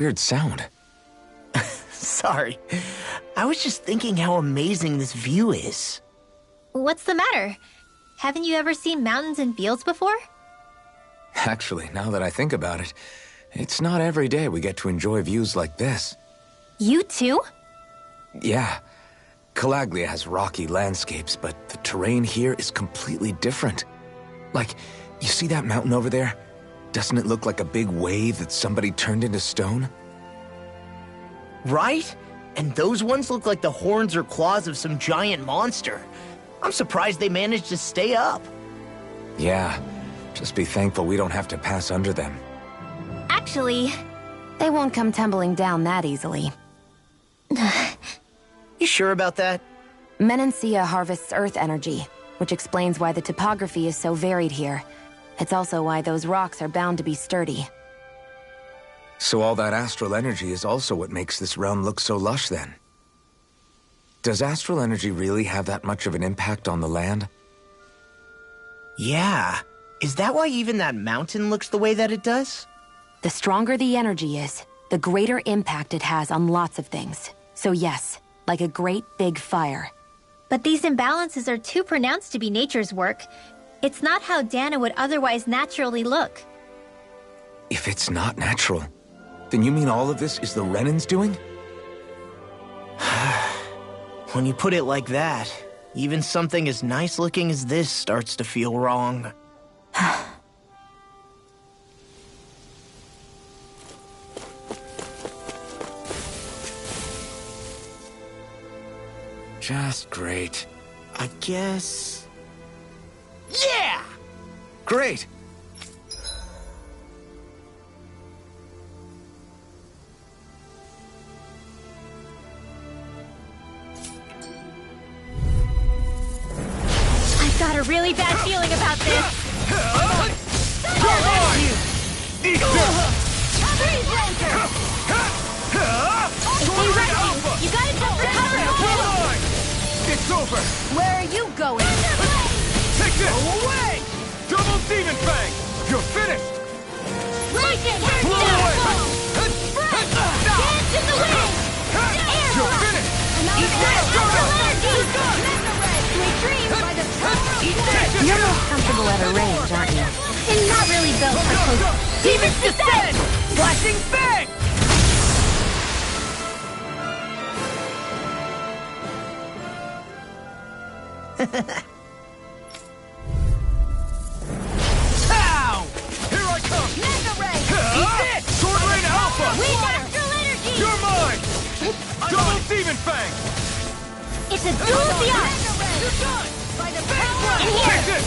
Weird sound. Sorry. I was just thinking how amazing this view is. What's the matter? Haven't you ever seen mountains and fields before? Actually, now that I think about it, it's not every day we get to enjoy views like this. You too? Yeah. Calaglia has rocky landscapes, but the terrain here is completely different. Like, you see that mountain over there? Doesn't it look like a big wave that somebody turned into stone? Right? And those ones look like the horns or claws of some giant monster. I'm surprised they managed to stay up. Yeah. Just be thankful we don't have to pass under them. Actually, They won't come tumbling down that easily. You sure about that? Menancia harvests earth energy, which explains why the topography is so varied here. It's also why those rocks are bound to be sturdy. So all that astral energy is also what makes this realm look so lush then. Does astral energy really have that much of an impact on the land? Yeah. Is that why even that mountain looks the way that it does? The stronger the energy is, the greater impact it has on lots of things. So yes, like a great big fire. but these imbalances are too pronounced to be nature's work. It's not how Dana would otherwise naturally look. If it's not natural, then you mean all of this is the Renan's doing? When you put it like that, even something as nice-looking as this starts to feel wrong. Just great. I guess... Yeah! Great! I've got a really bad feeling about this. Stay ready. You gotta jump for cover. It's over! Where are you going? Take this! Go away! Double Demon Fang! You're finished! Lightning! Blow away! Dance in the wind! You're finished! Sweet dreams by the You're most comfortable at a range, aren't you? and not really built for close. Demons descend! Flashing Fang! Pow! Here I come! Mega Ray! Eat this! Sword Rain Alpha! Wind astral energy! You're mine! Double Demon Fang! It's a duel of the eyes! In Take here! this!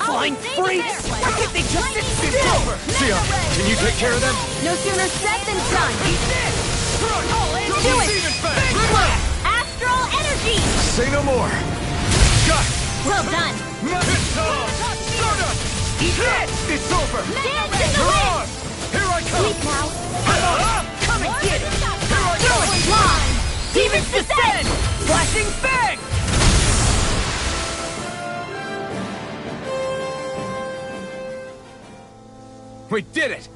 Flying freaks! Why can't they just sit It's still? over! Sia, can you take care of them? No sooner said than done. Double Do it! Demon Fang! Astral energy! Say no more! Got it! Well done! Stardust! Eat this! It's over! Dance in the You're wind! on! Here I come! Sleep now. Come and get it! Here I Do go! it! Line! Demons descend! Flashing Fang! We did it!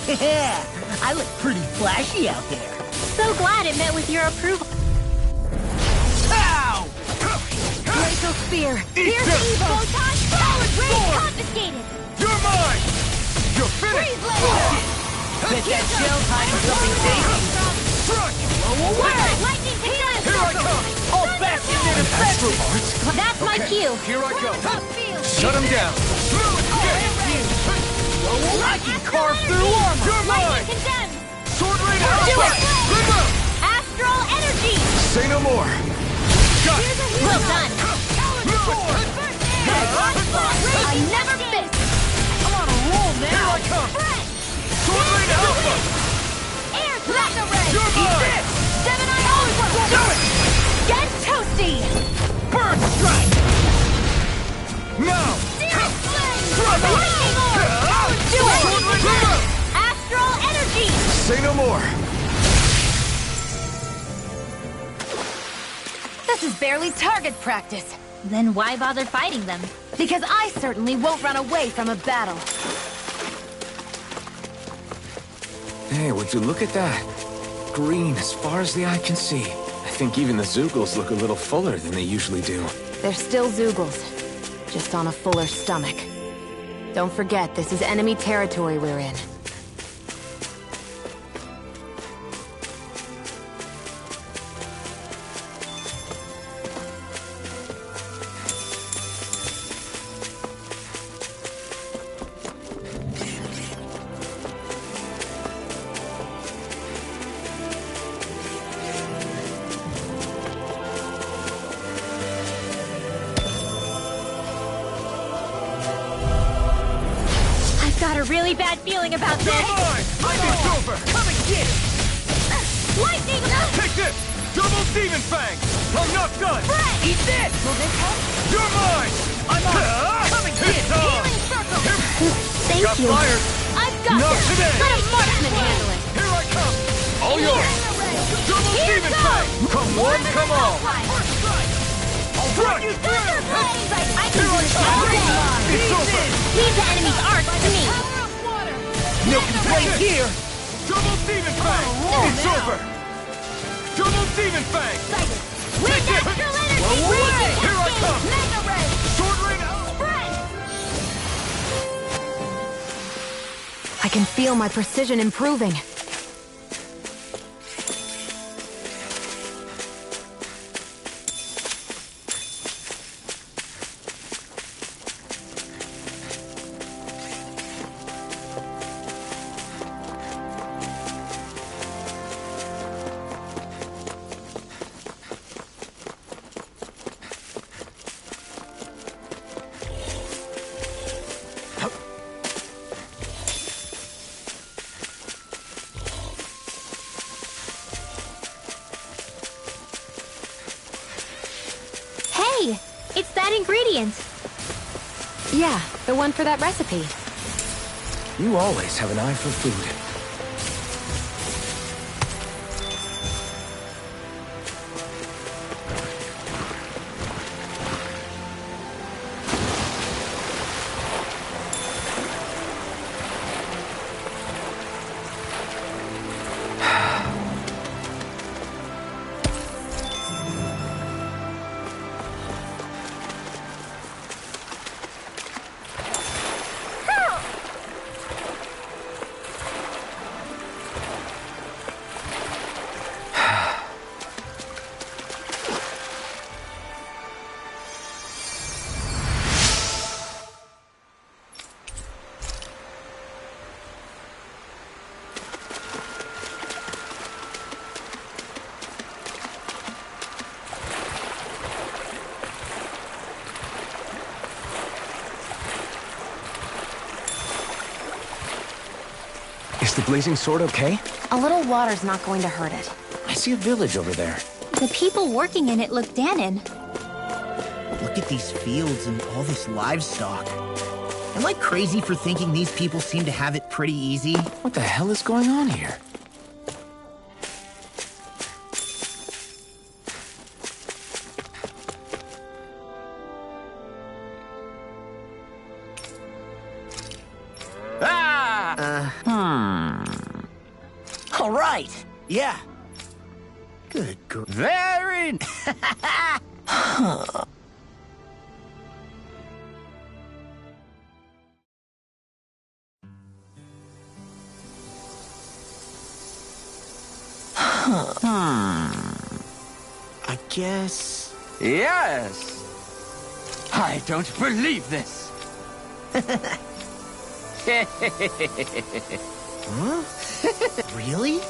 Yeah, I look pretty flashy out there. So glad it met with your approval. Ow! Glacial Spear. Here's the evil! Photon solid ray confiscated! You're mine! You're finished! Bet that shell's hiding something tasty. Crush! Lightning Here I control! come! All bastions in Astral effect! arts? That's my cue. Here I go! Top field! Shut him down! Smooth! can carve through armor! You're mine! Condemned! Sword Rain Do Alpha! it! Good move! Astral energy! Say no more. Got it! Well done! I never miss! I'm on a roll Here now! I come! Sword Rain Alpha! Air Dragon Ray! You're mine! Seven Iron! Do it! Get toasty! Bird strike! Now! Lightning orb! Do it! Astral energy! Say no more. This is barely target practice. Then why bother fighting them? Because I certainly won't run away from a battle. Hey, would you look at that? Green as far as the eye can see. I think even the Zeugles look a little fuller than they usually do. They're still Zeugles, just on a fuller stomach. Don't forget, this is enemy territory we're in. I've got a really bad feeling about You're this! mine! I'm in silver! Come and get it! Lightning! Take this! Double Demon Fang! I'm not done! Eat this! You're mine! I'm on! Come and get it! Healing circle! Thank Got you. fired! I've got Not this! today! Let a marksman handle it! Here I come! All yours! Double Here Demon goes! Fang! Come one, come all! I'll Strike! Thunder Blade! I can Here do I this come! all day long! It's over! Leave the enemy's arts to me! No complaints here! Double Demon Fang! It's over! Double Demon Fang! With astral energy! Away! Raging Here I Cascade! come! Mega Ray! Sword Rain out! Spread! I can feel my precision improving. Hey! It's that ingredient! Yeah, the one for that recipe. You always have an eye for food. Is the blazing sword okay? A little water's not going to hurt it. I see a village over there. The people working in it look Danon. Look at these fields and all this livestock. Am I crazy for thinking these people seem to have it pretty easy? What the hell is going on here? All right. Yeah. Good girl. Very... I guess... Yes! I don't believe this! Huh? Really?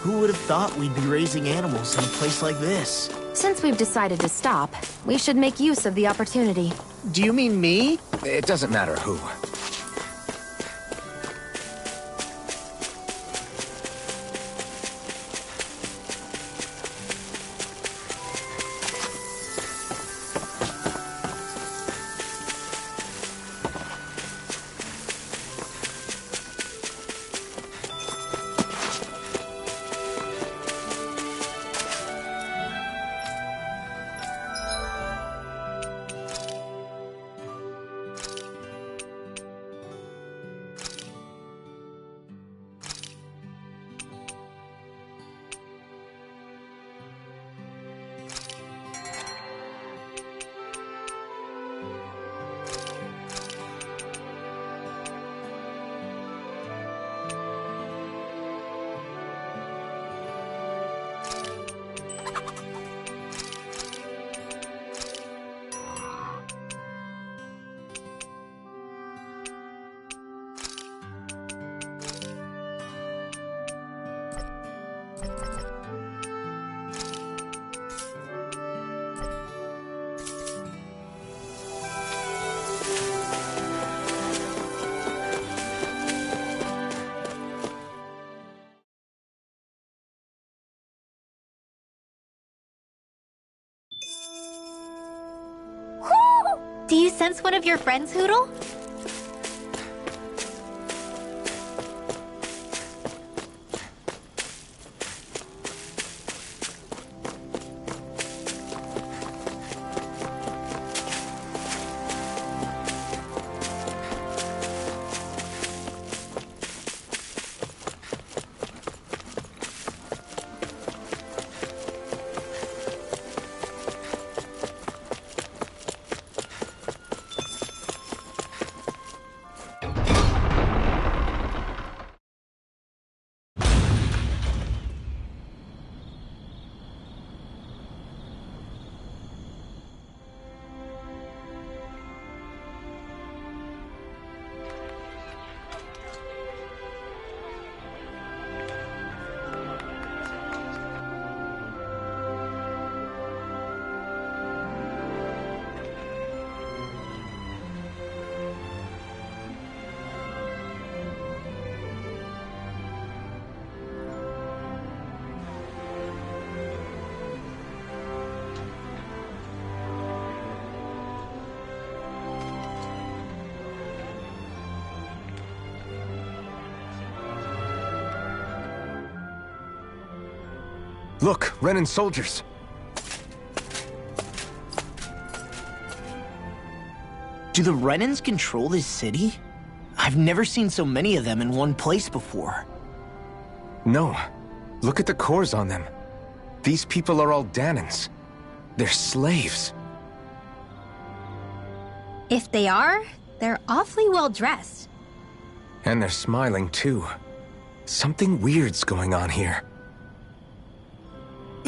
Who would have thought we'd be raising animals in a place like this? Since we've decided to stop, we should make use of the opportunity. Do you mean me? It doesn't matter who. Do you sense one of your friends, Hoodle? Look, Renan soldiers. Do the Renans control this city? I've never seen so many of them in one place before. No. Look at the cores on them. These people are all Danans. They're slaves. If they are, they're awfully well dressed. And they're smiling too. Something weird's going on here.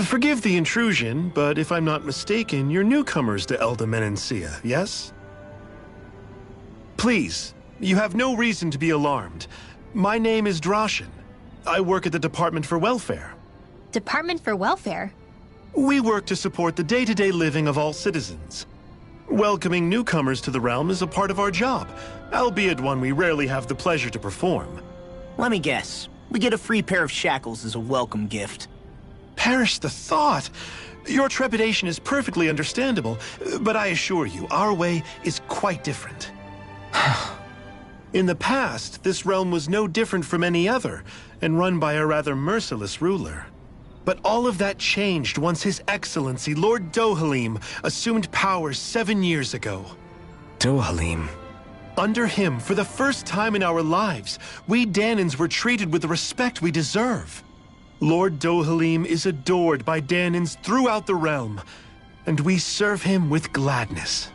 Forgive the intrusion, but if I'm not mistaken, you're newcomers to Elda Menencia, yes? Please, you have no reason to be alarmed. My name is Droshin. I work at the Department for Welfare. Department for Welfare? We work to support the day-to-day living of all citizens. Welcoming newcomers to the realm is a part of our job, albeit one we rarely have the pleasure to perform. Let me guess. We get a free pair of shackles as a welcome gift. Perish the thought! Your trepidation is perfectly understandable, but I assure you, our way is quite different. In the past, this realm was no different from any other, and run by a rather merciless ruler. But all of that changed once His Excellency, Lord Dohalim, assumed power 7 years ago. Dohalim. Under him, for the first time in our lives, we Danans were treated with the respect we deserve. Lord Dohalim is adored by Danans throughout the realm, and we serve him with gladness.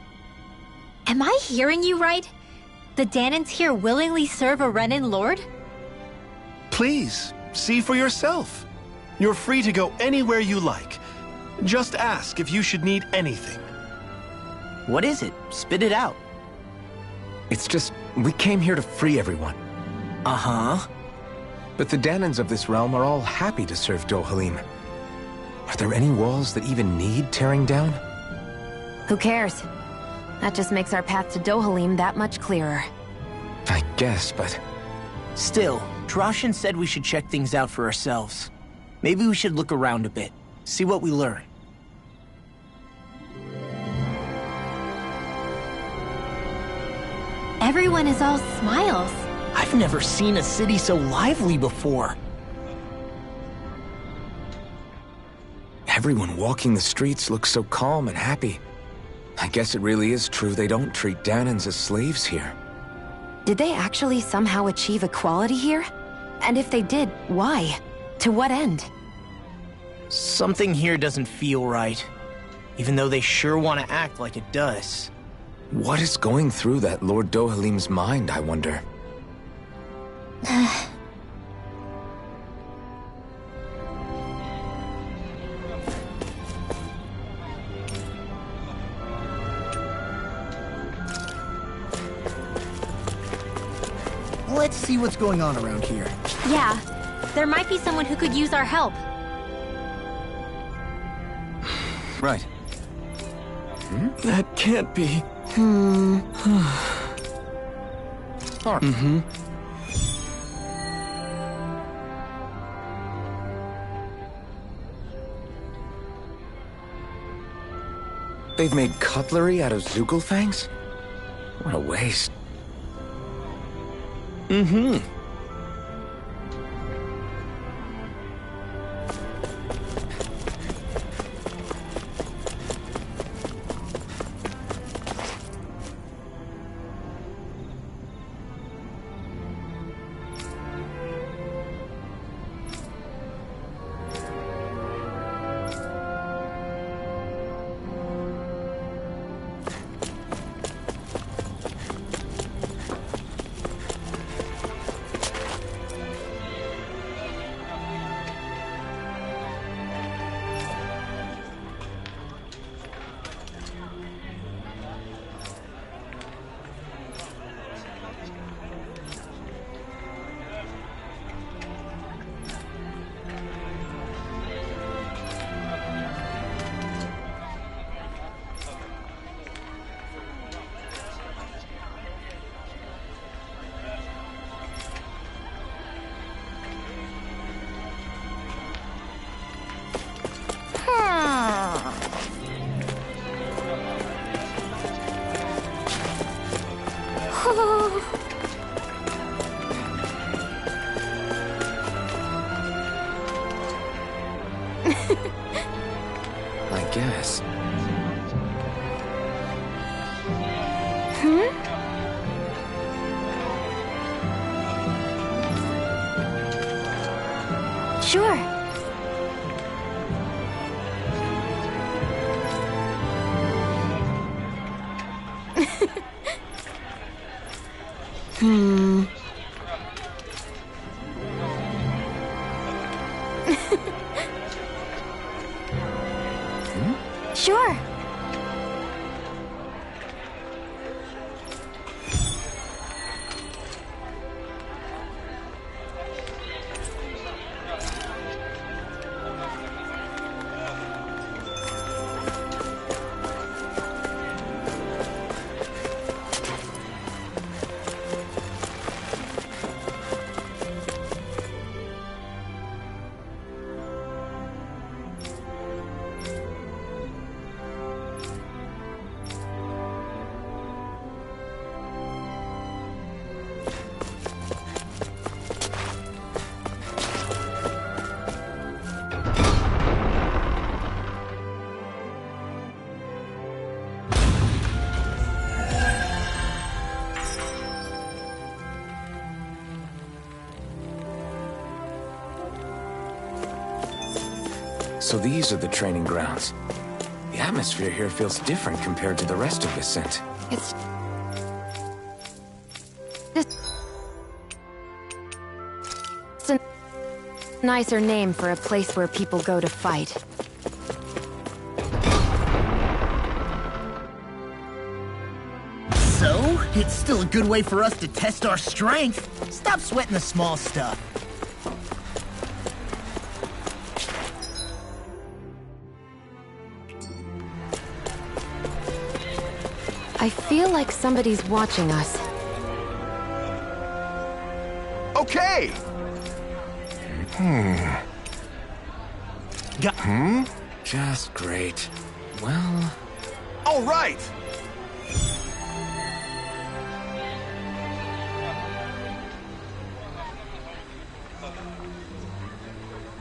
Am I hearing you right? The Danans here willingly serve a Renan lord? Please, see for yourself. You're free to go anywhere you like. Just ask if you should need anything. What is it? Spit it out. It's just, we came here to free everyone. Uh-huh. But the Danans of this realm are all happy to serve Dohalim. Are there any walls that even need tearing down? Who cares? That just makes our path to Dohalim that much clearer. I guess, but... Still, Droshin said we should check things out for ourselves. Maybe we should look around a bit, see what we learn. Everyone is all smiles. I've never seen a city so lively before. Everyone walking the streets looks so calm and happy. I guess it really is true they don't treat Danans as slaves here. Did they actually somehow achieve equality here? And if they did, why? To what end? Something here doesn't feel right, even though they sure want to act like it does. What is going through that Lord Dohalim's mind, I wonder? Let's see what's going on around here. Yeah, there might be someone who could use our help. Right. That can't be. They've made cutlery out of Zugelfangs? What a waste. I guess. Sure. Sure. So these are the training grounds. The atmosphere here feels different compared to the rest of Vicent. It's a nicer name for a place where people go to fight. So, it's still a good way for us to test our strength. Stop sweating the small stuff. I feel like somebody's watching us. Okay! Just great. Well... All right!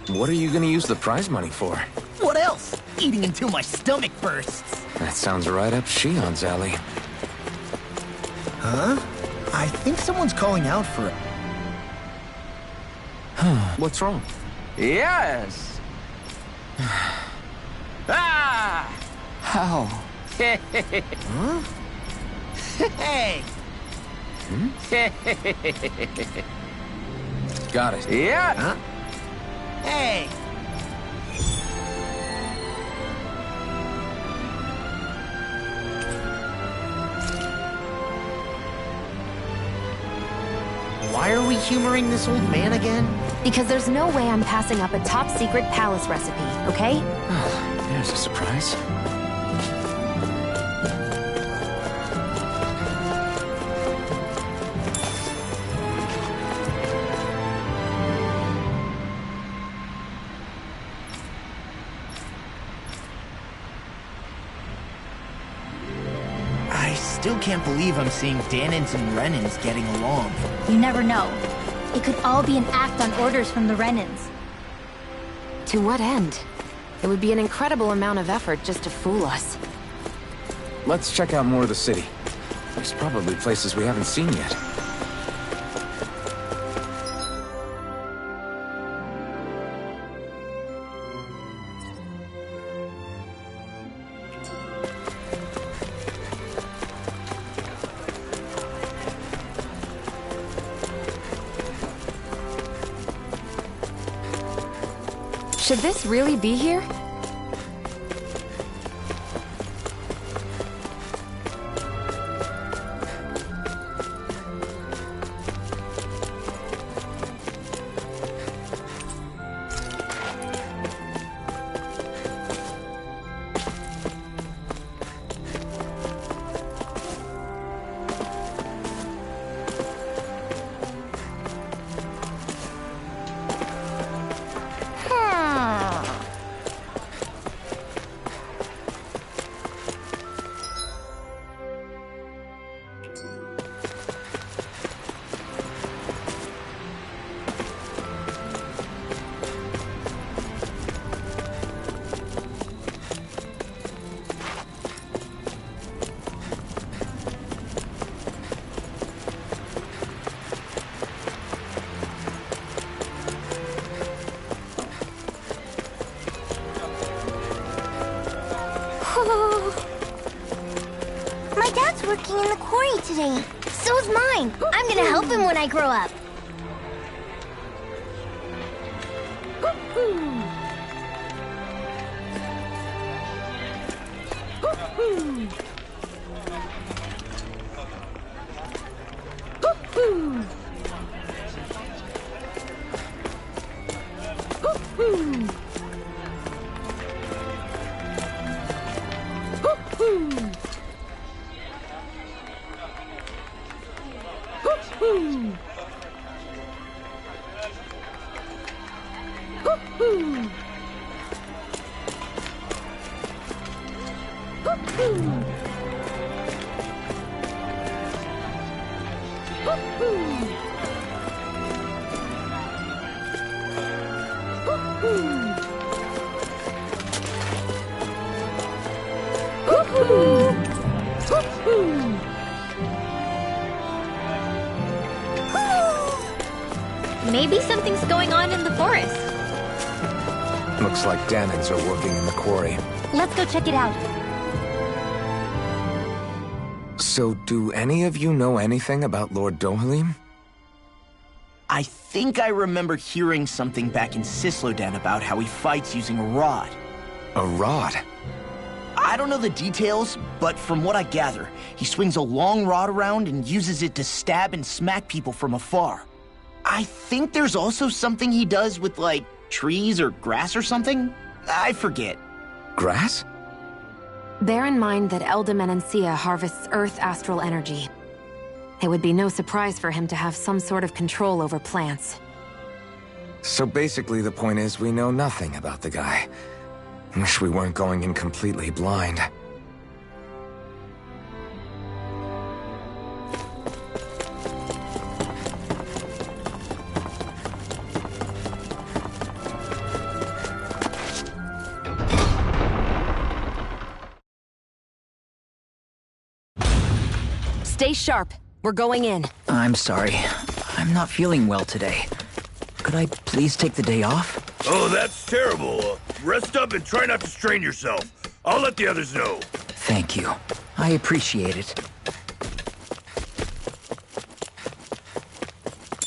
What are you gonna use the prize money for? What else? Eating until my stomach bursts. That sounds right up Shion's alley. Huh? I think someone's calling out for it. What's wrong? Yes! Ah! How? Huh? Hey! Got it. Yeah! Huh? Hey! Why are we humoring this old man again? Because there's no way I'm passing up a top-secret palace recipe, okay? Oh, there's a surprise. I still can't believe I'm seeing Danins and Renins getting along. You never know. It could all be an act on orders from the Renins. To what end? It would be an incredible amount of effort just to fool us. Let's check out more of the city. There's probably places we haven't seen yet. Should this really be here? My dad's working in the quarry today. So's mine. I'm gonna help him when I grow up. Maybe something's going on in the forest. Looks like Danans are working in the quarry. Let's go check it out. So, do any of you know anything about Lord Dohalim? I think I remember hearing something back in Sislodan about how he fights using a rod. A rod? I don't know the details, but from what I gather, he swings a long rod around and uses it to stab and smack people from afar. I think there's also something he does with, like, trees or grass or something? I forget. Grass? Bear in mind that Elda Menancia harvests Earth astral energy. It would be no surprise for him to have some sort of control over plants. So basically the point is we know nothing about the guy. Wish we weren't going in completely blind. Stay sharp. We're going in. I'm sorry. I'm not feeling well today. Could I please take the day off? Oh, that's terrible. Rest up and try not to strain yourself. I'll let the others know. Thank you. I appreciate it.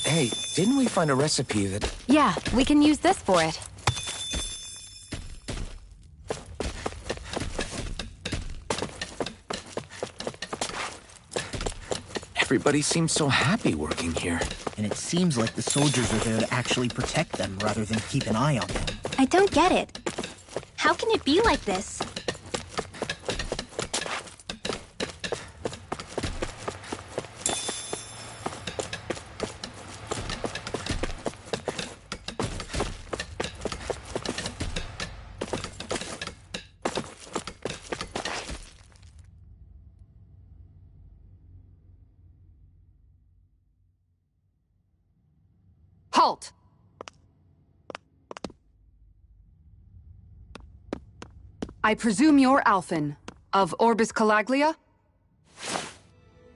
Hey, didn't we find a recipe that... Yeah, we can use this for it. Everybody seems so happy working here. And it seems like the soldiers are there to actually protect them rather than keep an eye on them. I don't get it. How can it be like this? Halt! I presume you're Alphen, of Orbis Calaglia?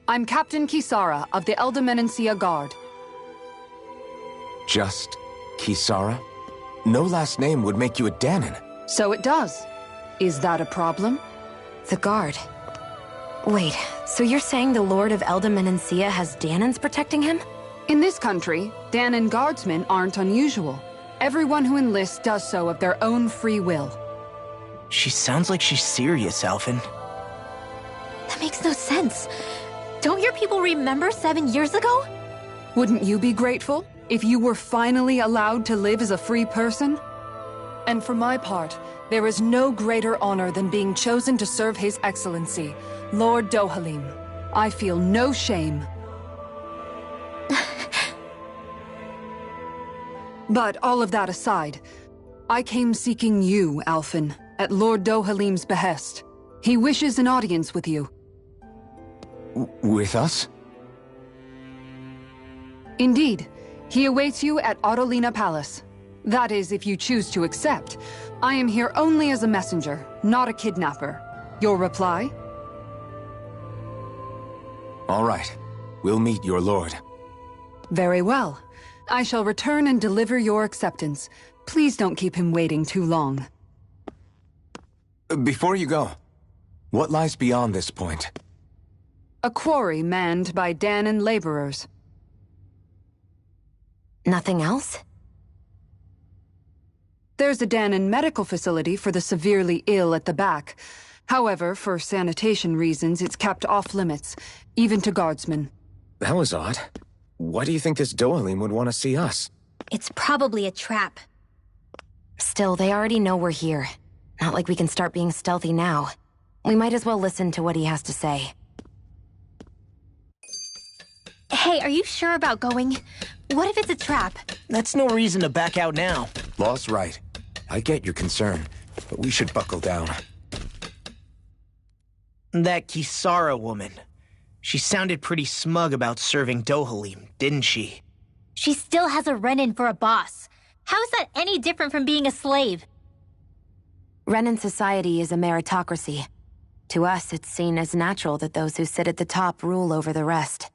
I'm Captain Kisara of the Elda Menancia Guard. Just Kisara? No last name would make you a Danan. So it does. Is that a problem? The guard. Wait, so you're saying the Lord of Elda Menancia has Danans protecting him? In this country, Danan guardsmen aren't unusual. Everyone who enlists does so of their own free will. She sounds like she's serious, Alphen. That makes no sense. Don't your people remember 7 years ago? Wouldn't you be grateful if you were finally allowed to live as a free person? And for my part, there is no greater honor than being chosen to serve His Excellency, Lord Dohalim. I feel no shame. But all of that aside, I came seeking you, Alphen, at Lord Dohalim's behest. He wishes an audience with you. With us? Indeed. He awaits you at Autolina Palace. That is, if you choose to accept. I am here only as a messenger, not a kidnapper. Your reply? All right. We'll meet your lord. Very well. I shall return and deliver your acceptance. Please don't keep him waiting too long. Before you go, what lies beyond this point? A quarry manned by Danan laborers. Nothing else? There's a Danan medical facility for the severely ill at the back. However, for sanitation reasons, it's kept off limits, even to guardsmen. That was odd. Why do you think this Dohalim would want to see us? It's probably a trap. Still, they already know we're here. Not like we can start being stealthy now. We might as well listen to what he has to say. Hey, are you sure about going? What if it's a trap? That's no reason to back out now. Law's right. I get your concern, but we should buckle down. That Kisara woman. She sounded pretty smug about serving Dohalim, didn't she? She still has a Renin for a boss. How is that any different from being a slave? Renan society is a meritocracy. To us, it's seen as natural that those who sit at the top rule over the rest.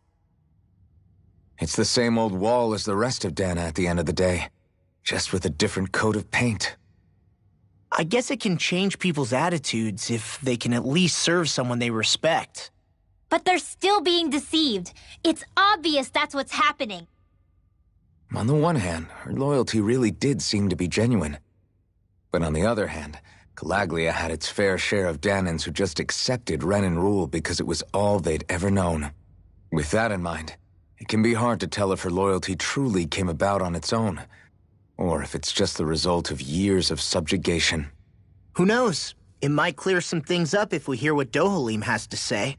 It's the same old wall as the rest of Dana at the end of the day, just with a different coat of paint. I guess it can change people's attitudes if they can at least serve someone they respect. But they're still being deceived. It's obvious that's what's happening. On the one hand, her loyalty really did seem to be genuine. But on the other hand, Calaglia had its fair share of Danans who just accepted Renan rule because it was all they'd ever known. With that in mind, it can be hard to tell if her loyalty truly came about on its own, or if it's just the result of years of subjugation. Who knows? It might clear some things up if we hear what Dohalim has to say.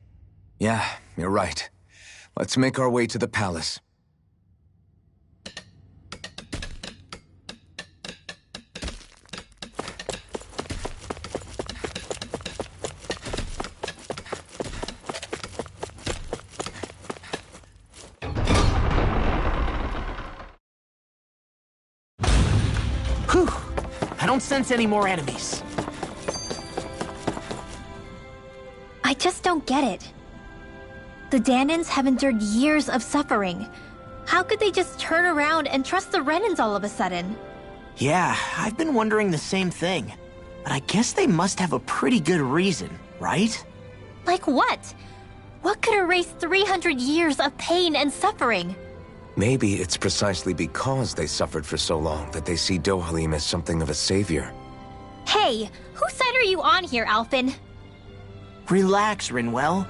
Yeah, you're right. Let's make our way to the palace. Whew! I don't sense any more enemies. I just don't get it. The Danans have endured years of suffering. How could they just turn around and trust the Renans all of a sudden? Yeah, I've been wondering the same thing. But I guess they must have a pretty good reason, right? Like what? What could erase 300 years of pain and suffering? Maybe it's precisely because they suffered for so long that they see Dohalim as something of a savior. Hey, whose side are you on here, Alphen? Relax, Rinwell.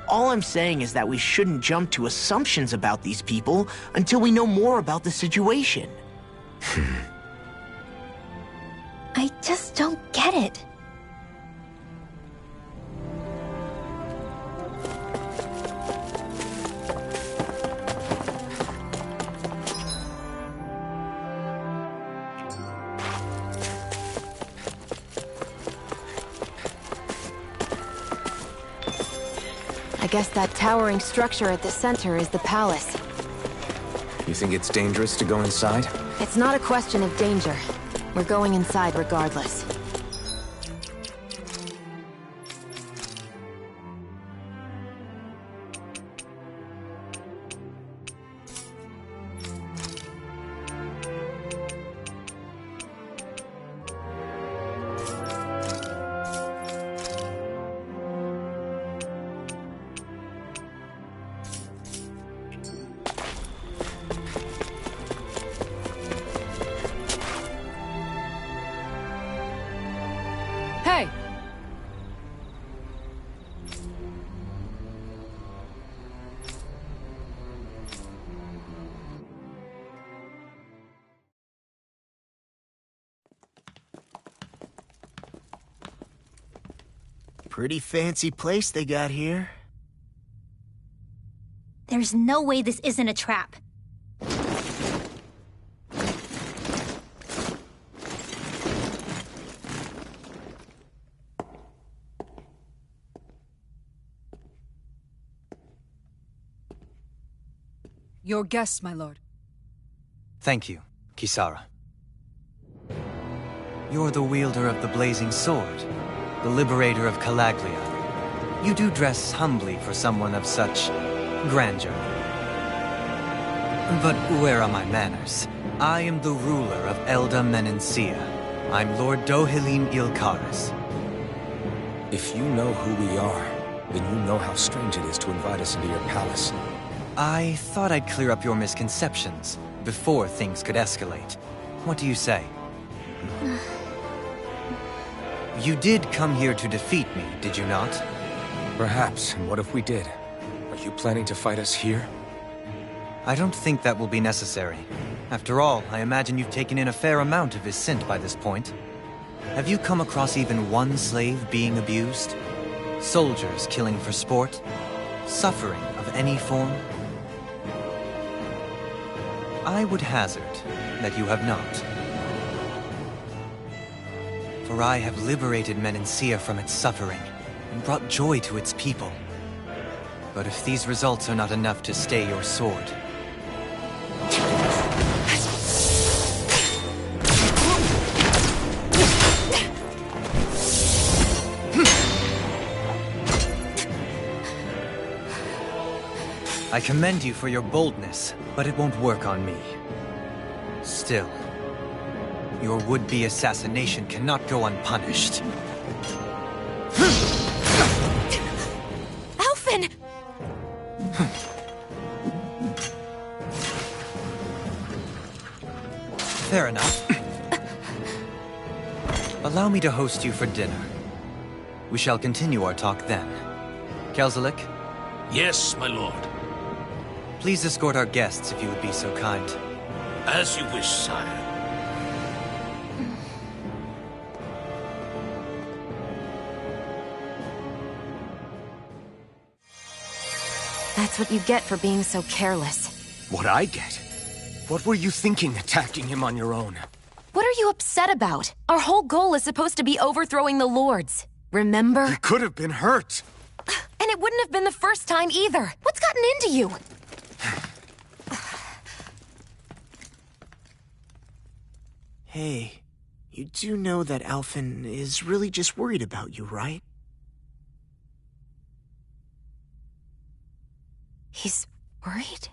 All I'm saying is that we shouldn't jump to assumptions about these people until we know more about the situation. I just don't get it. I guess that towering structure at the center is the palace. You think it's dangerous to go inside? It's not a question of danger. We're going inside regardless. Hey! Pretty fancy place they got here. There's no way this isn't a trap. Your guests, my lord. Thank you, Kisara. You're the wielder of the blazing sword, the liberator of Calaglia. You do dress humbly for someone of such grandeur. But where are my manners? I am the ruler of Elda Menencia. I'm Lord Dohalim Ilkaris. If you know who we are, then you know how strange it is to invite us into your palace. I thought I'd clear up your misconceptions before things could escalate. What do you say? You did come here to defeat me, did you not? Perhaps, and what if we did? Are you planning to fight us here? I don't think that will be necessary. After all, I imagine you've taken in a fair amount of his scent by this point. Have you come across even one slave being abused? Soldiers killing for sport? Suffering of any form? I would hazard that you have not. For I have liberated Menencia from its suffering and brought joy to its people. But if these results are not enough to stay your sword... I commend you for your boldness, but it won't work on me. Still, Your would-be assassination cannot go unpunished. Alphen! Fair enough. Allow me to host you for dinner. We shall continue our talk then. Kelzelik? Yes, my lord. Please escort our guests if you would be so kind. As you wish, sire. That's what you get for being so careless. What I get? What were you thinking attacking him on your own? What are you upset about? Our whole goal is supposed to be overthrowing the Lords. Remember? He could have been hurt. And it wouldn't have been the first time either. What's gotten into you? Hey, you do know that Alphen is really just worried about you, right? He's worried?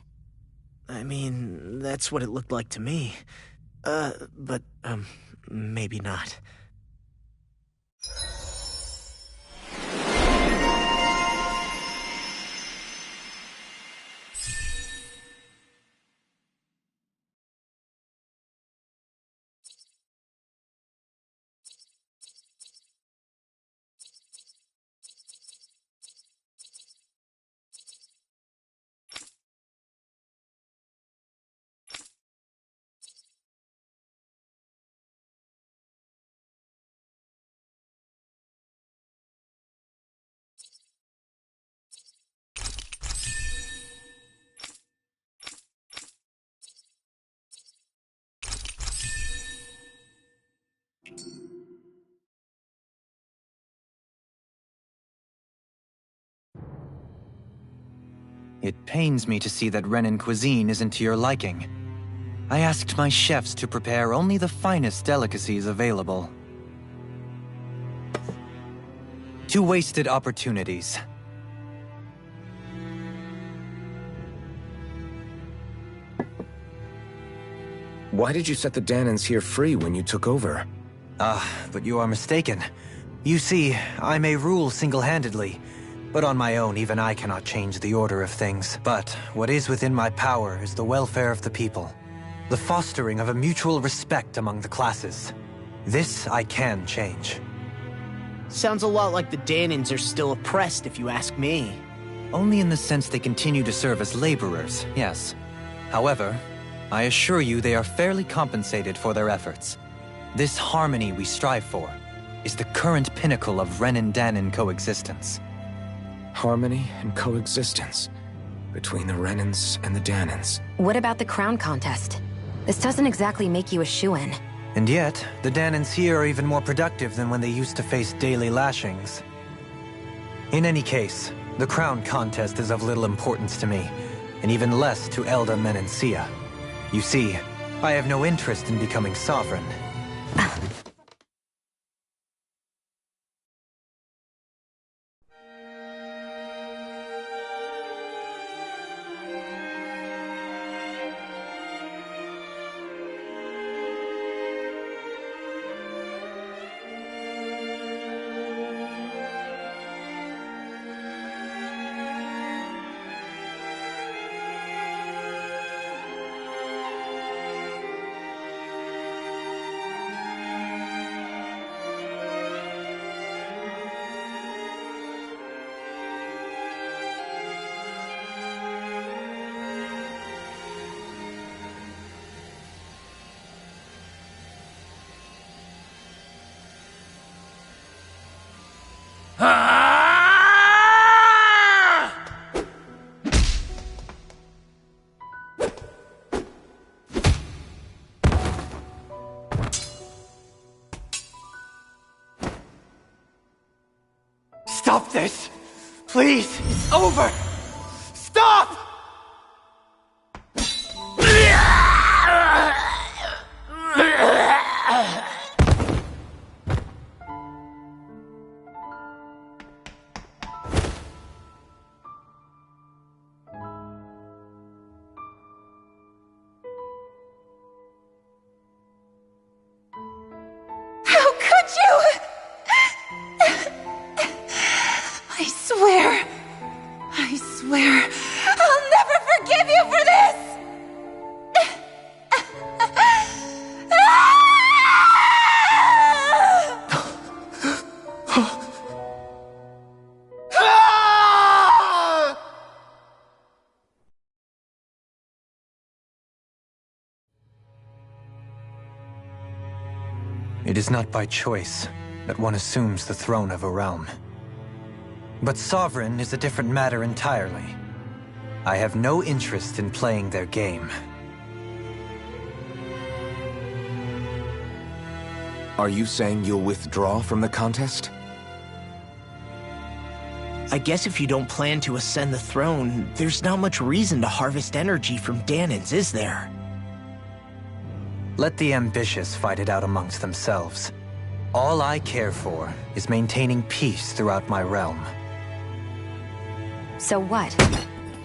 I mean, that's what it looked like to me. But maybe not. It pains me to see that Renan cuisine isn't to your liking. I asked my chefs to prepare only the finest delicacies available. 2 wasted opportunities. Why did you set the Danans here free when you took over? But you are mistaken. You see, I may rule single-handedly, but on my own, even I cannot change the order of things. But what is within my power is the welfare of the people. The fostering of a mutual respect among the classes. This I can change. Sounds a lot like the Danans are still oppressed, if you ask me. Only in the sense they continue to serve as laborers, yes. However, I assure you they are fairly compensated for their efforts. This harmony we strive for is the current pinnacle of Renan-Danan coexistence. Harmony and coexistence between the Renans and the Danans. What about the crown contest? This doesn't exactly make you a shoo-in. And yet, the Danans here are even more productive than when they used to face daily lashings. In any case, the crown contest is of little importance to me, and even less to Elda Menancia. You see, I have no interest in becoming sovereign. Stop this! Please! It's over! Stop! I swear, I'll never forgive you for this! It is not by choice that one assumes the throne of a realm. But sovereign is a different matter entirely. I have no interest in playing their game. Are you saying you'll withdraw from the contest? I guess if you don't plan to ascend the throne, there's not much reason to harvest energy from Danans, is there? Let the ambitious fight it out amongst themselves. All I care for is maintaining peace throughout my realm. So what?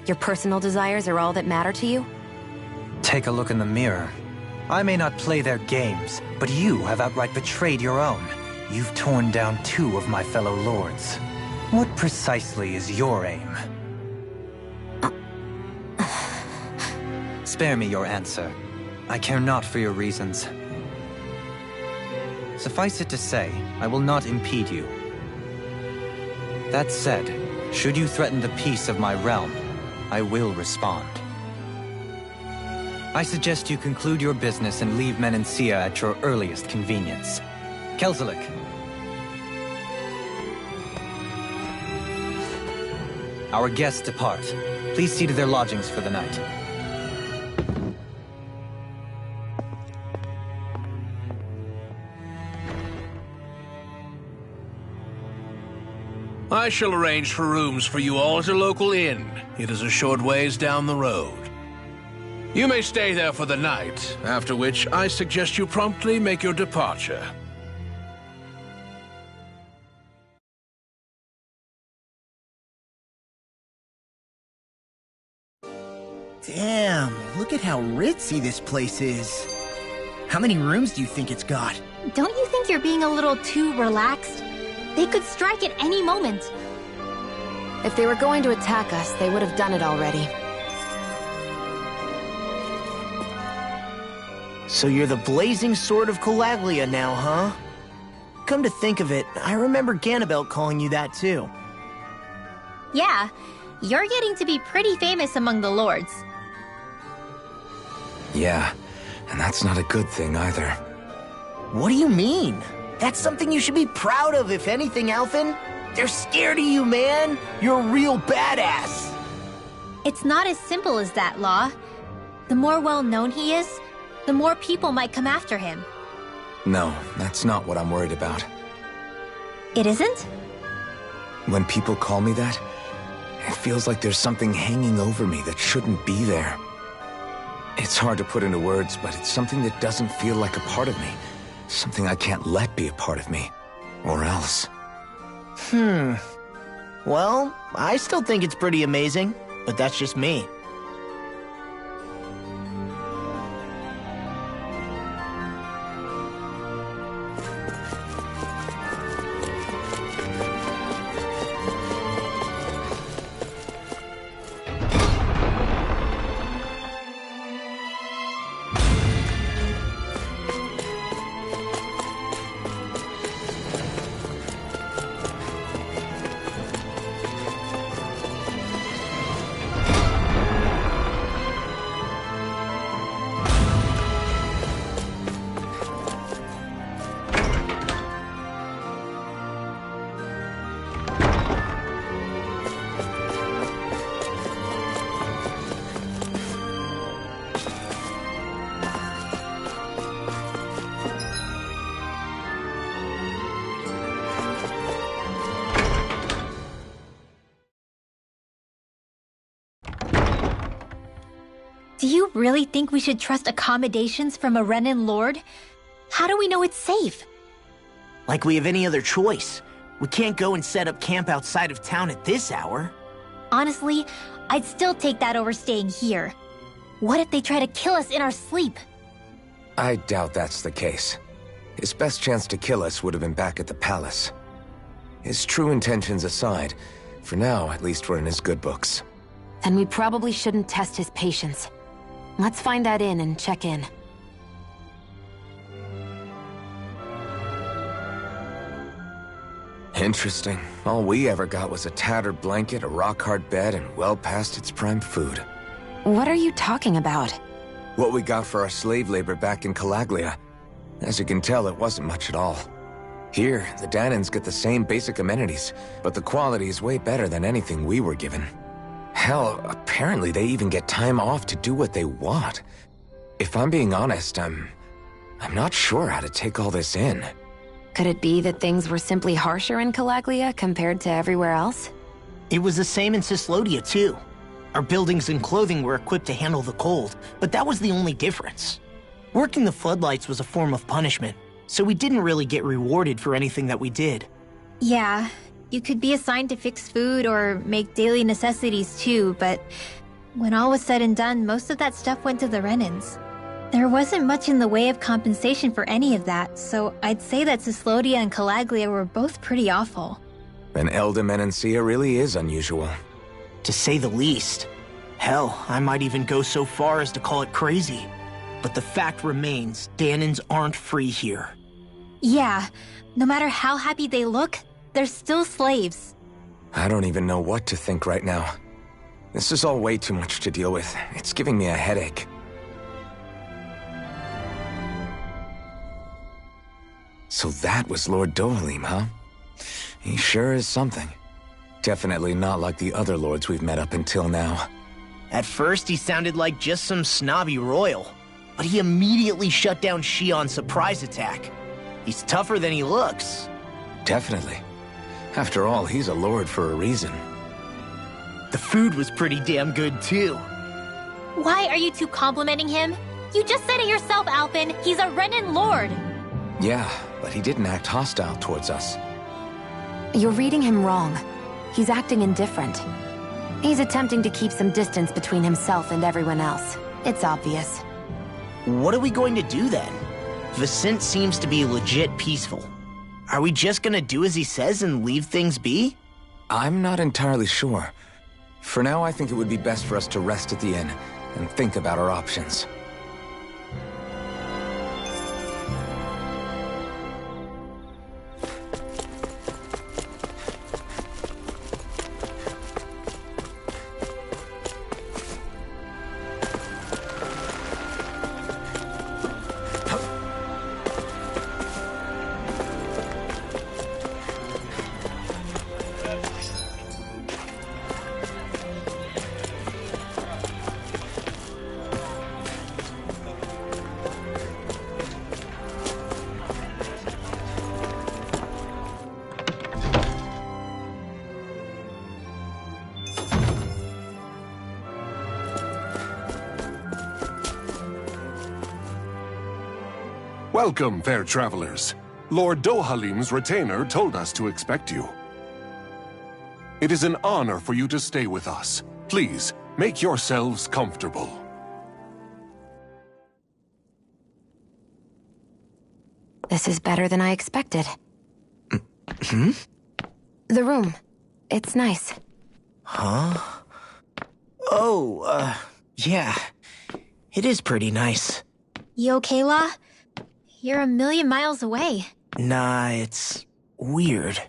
Your personal desires are all that matter to you? Take a look in the mirror. I may not play their games, but you have outright betrayed your own. You've torn down 2 of my fellow lords. What precisely is your aim? Spare me your answer. I care not for your reasons. Suffice it to say, I will not impede you. That said, should you threaten the peace of my realm, I will respond. I suggest you conclude your business and leave Menancia at your earliest convenience. Kelzelik. Our guests depart. Please see to their lodgings for the night. I shall arrange for rooms for you all at a local inn. It is a short ways down the road. You may stay there for the night, after which I suggest you promptly make your departure. Damn, look at how ritzy this place is. How many rooms do you think it's got? Don't you think you're being a little too relaxed? They could strike at any moment. If they were going to attack us, they would have done it already. So you're the blazing sword of Calaglia now, huh? Come to think of it, I remember Ganabelt calling you that too. Yeah, you're getting to be pretty famous among the lords. Yeah, and that's not a good thing either. What do you mean? That's something you should be proud of, if anything, Alphen. They're scared of you, man. You're a real badass. It's not as simple as that, Law. The more well-known he is, the more people might come after him. No, that's not what I'm worried about. It isn't? When people call me that, it feels like there's something hanging over me that shouldn't be there. It's hard to put into words, but it's something that doesn't feel like a part of me. Something I can't let be a part of me. Or else. Well, I still think it's pretty amazing, but that's just me. Do you really think we should trust accommodations from a Renan lord? How do we know it's safe? Like we have any other choice. We can't go and set up camp outside of town at this hour. Honestly, I'd still take that over staying here. What if they try to kill us in our sleep? I doubt that's the case. His best chance to kill us would have been back at the palace. His true intentions aside, For now, at least we're in his good books. Then we probably shouldn't test his patience. Let's find that inn and check in. Interesting. All we ever got was a tattered blanket, a rock-hard bed, and well past its prime food. What are you talking about? What we got for our slave labor back in Calaglia. As you can tell, it wasn't much at all. Here, the Danans get the same basic amenities, but the quality is way better than anything we were given. Hell, apparently they even get time off to do what they want. If I'm being honest, I'm not sure how to take all this in. Could it be that things were simply harsher in Calaglia compared to everywhere else? It was the same in Cislodia, too. Our buildings and clothing were equipped to handle the cold, but that was the only difference. Working the floodlights was a form of punishment, so we didn't really get rewarded for anything that we did. Yeah, you could be assigned to fix food or make daily necessities too, but when all was said and done, most of that stuff went to the Renans. There wasn't much in the way of compensation for any of that, so I'd say that Cislodia and Calaglia were both pretty awful. And Elda really is unusual. To say the least. Hell, I might even go so far as to call it crazy. But the fact remains, Danans aren't free here. Yeah, no matter how happy they look, they're still slaves. I don't even know what to think right now. This is all way too much to deal with. It's giving me a headache. So that was Lord Dohalim, huh? He sure is something. Definitely not like the other lords we've met up until now. At first, he sounded like just some snobby royal. But he immediately shut down Shion's surprise attack. He's tougher than he looks. Definitely. After all, he's a lord for a reason. The food was pretty damn good, too. Why are you two complimenting him? You just said it yourself, Alphen. He's a Renan lord. Yeah, but he didn't act hostile towards us. You're reading him wrong. He's acting indifferent. He's attempting to keep some distance between himself and everyone else. It's obvious. What are we going to do then? Vicent seems to be legit peaceful. Are we just gonna do as he says and leave things be? I'm not entirely sure. For now, I think it would be best for us to rest at the inn and think about our options. Welcome, fair travelers. Lord Dohalim's retainer told us to expect you. It is an honor for you to stay with us. Please, make yourselves comfortable. This is better than I expected. Hmm? The room. It's nice. Huh? Oh, yeah. It is pretty nice. You okay, La? You're a million miles away. Nah, it's weird.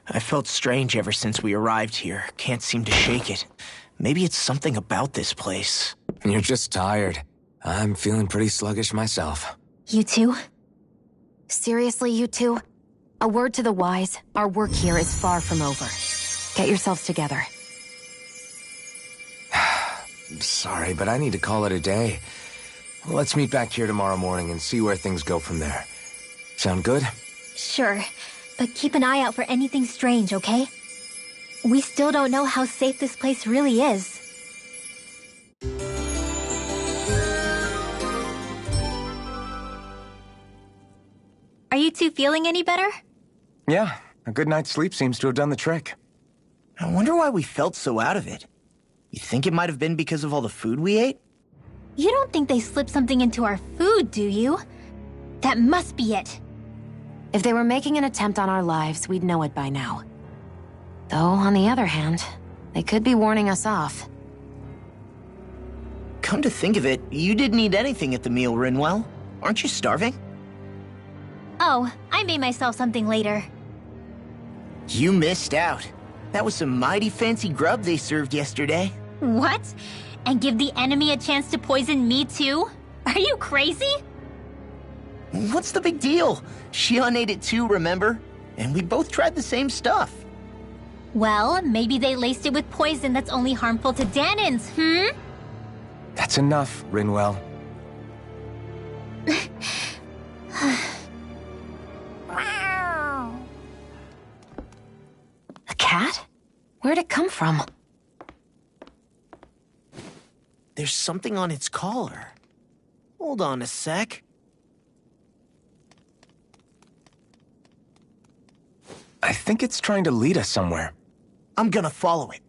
I felt strange ever since we arrived here. Can't seem to shake it. Maybe it's something about this place. You're just tired. I'm feeling pretty sluggish myself. You too? Seriously, you two? A word to the wise, our work here is far from over. Get yourselves together. Sorry, but I need to call it a day. Let's meet back here tomorrow morning and see where things go from there. Sound good? Sure, but keep an eye out for anything strange, okay? We still don't know how safe this place really is. Are you two feeling any better? Yeah, a good night's sleep seems to have done the trick. I wonder why we felt so out of it. You think it might have been because of all the food we ate? You don't think they slipped something into our food, do you? That must be it. If they were making an attempt on our lives, we'd know it by now. Though, on the other hand, they could be warning us off. Come to think of it, you didn't eat anything at the meal, Rinwell. Aren't you starving? Oh, I made myself something later. You missed out. That was some mighty fancy grub they served yesterday. What? And give the enemy a chance to poison me too? Are you crazy? What's the big deal? Shion ate it too, remember? And we both tried the same stuff. Well, maybe they laced it with poison that's only harmful to Danins, That's enough, Rinwell. A cat? Where'd it come from? There's something on its collar. Hold on a sec. I think it's trying to lead us somewhere. I'm gonna follow it.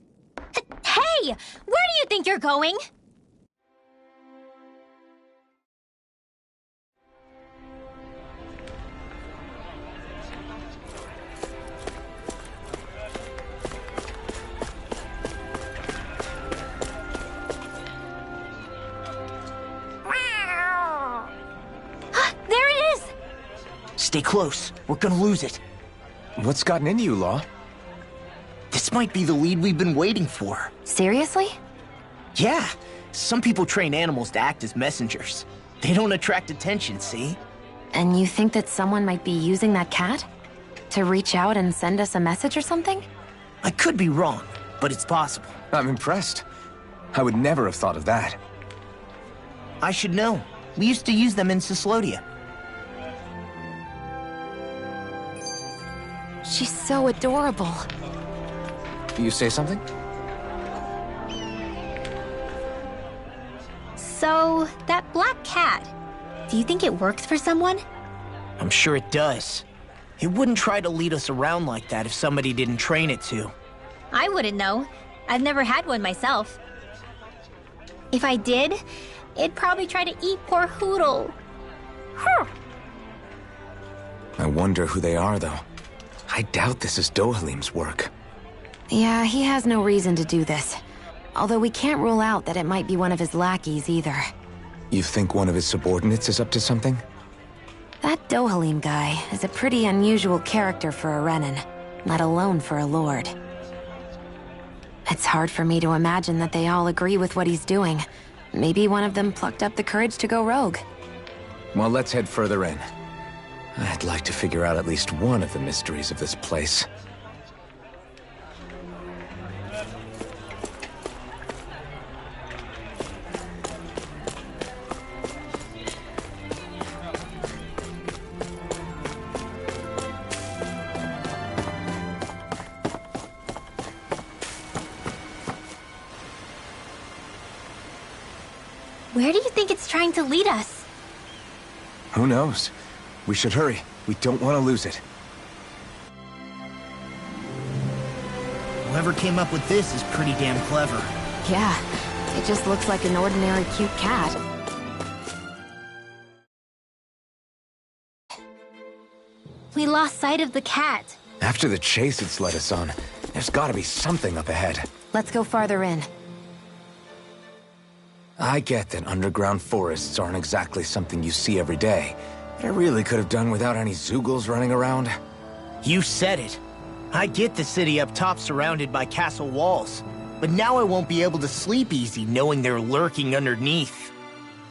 Hey! Where do you think you're going? There it is! Stay close. We're gonna lose it. What's gotten into you, Law? This might be the lead we've been waiting for. Seriously? Yeah. Some people train animals to act as messengers. They don't attract attention, see? And you think that someone might be using that cat? To reach out and send us a message or something? I could be wrong, but it's possible. I'm impressed. I would never have thought of that. I should know. We used to use them in Cyslodia. She's so adorable. You say something? So, that black cat, do you think it works for someone? I'm sure it does. It wouldn't try to lead us around like that if somebody didn't train it to. I wouldn't know. I've never had one myself. If I did, it'd probably try to eat poor Hoodle. I wonder who they are, though. I doubt this is Dohalim's work. Yeah, he has no reason to do this. Although we can't rule out that it might be one of his lackeys either. You think one of his subordinates is up to something? That Dohalim guy is a pretty unusual character for a Renin, let alone for a lord. It's hard for me to imagine that they all agree with what he's doing. Maybe one of them plucked up the courage to go rogue. Well, let's head further in. I'd like to figure out at least one of the mysteries of this place. Where do you think it's trying to lead us? Who knows? We should hurry. We don't want to lose it. Whoever came up with this is pretty damn clever. Yeah, it just looks like an ordinary cute cat. We lost sight of the cat. After the chase it's led us on, there's gotta be something up ahead. Let's go farther in. I get that underground forests aren't exactly something you see every day, but I really could have done without any Zeugles running around. You said it. I get the city up top surrounded by castle walls, but now I won't be able to sleep easy knowing they're lurking underneath.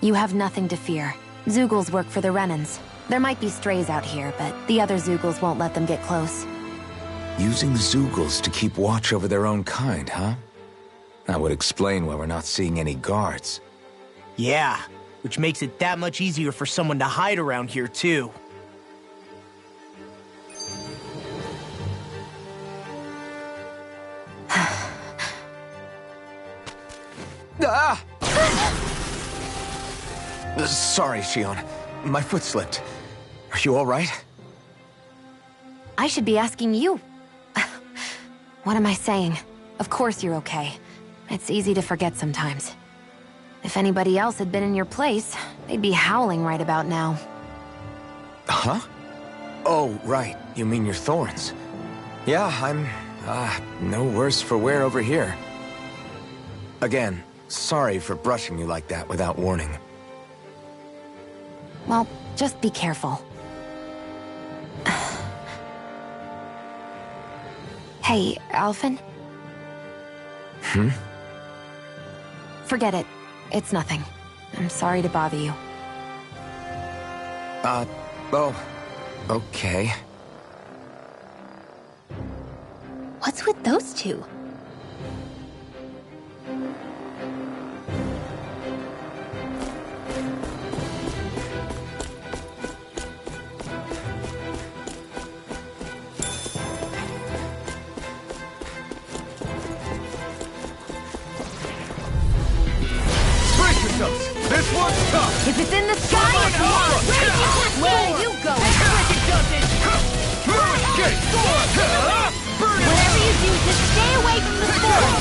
You have nothing to fear. Zeugles work for the Renins. There might be strays out here, but the other Zeugles won't let them get close. Using Zeugles to keep watch over their own kind, huh? That would explain why we're not seeing any guards. Yeah, which makes it that much easier for someone to hide around here, too. Ah! Sorry, Shion. My foot slipped. Are you all right? I should be asking you. What am I saying? Of course you're okay. It's easy to forget sometimes. If anybody else had been in your place, they'd be howling right about now. Huh? Oh, right. You mean your thorns. Yeah, I'm No worse for wear over here. Again, sorry for brushing you like that without warning. Well, just be careful. Hey, Alphen? Forget it. It's nothing. I'm sorry to bother you. Oh, okay. What's with those two? This one's tough! If it's in the sky, it's on! Where you go? Whatever you do, just stay away from the storm!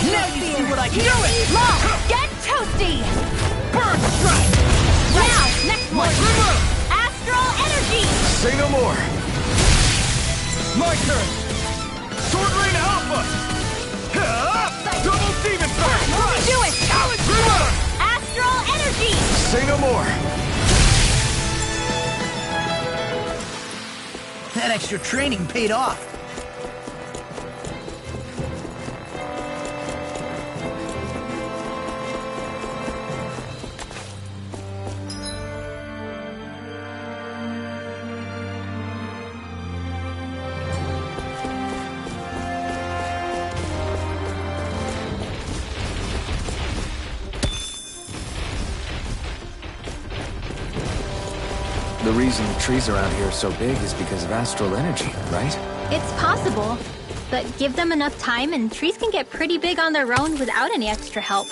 Now you see what I can do! Long, get toasty! Bird strike! Now, next one! Astral energy! Say no more! My turn! Sword Rain Alpha! Double Demon Fire! Do it! Astral energy! Say no more! That extra training paid off. The reason the trees around here are so big is because of astral energy, right? It's possible, but give them enough time and trees can get pretty big on their own without any extra help.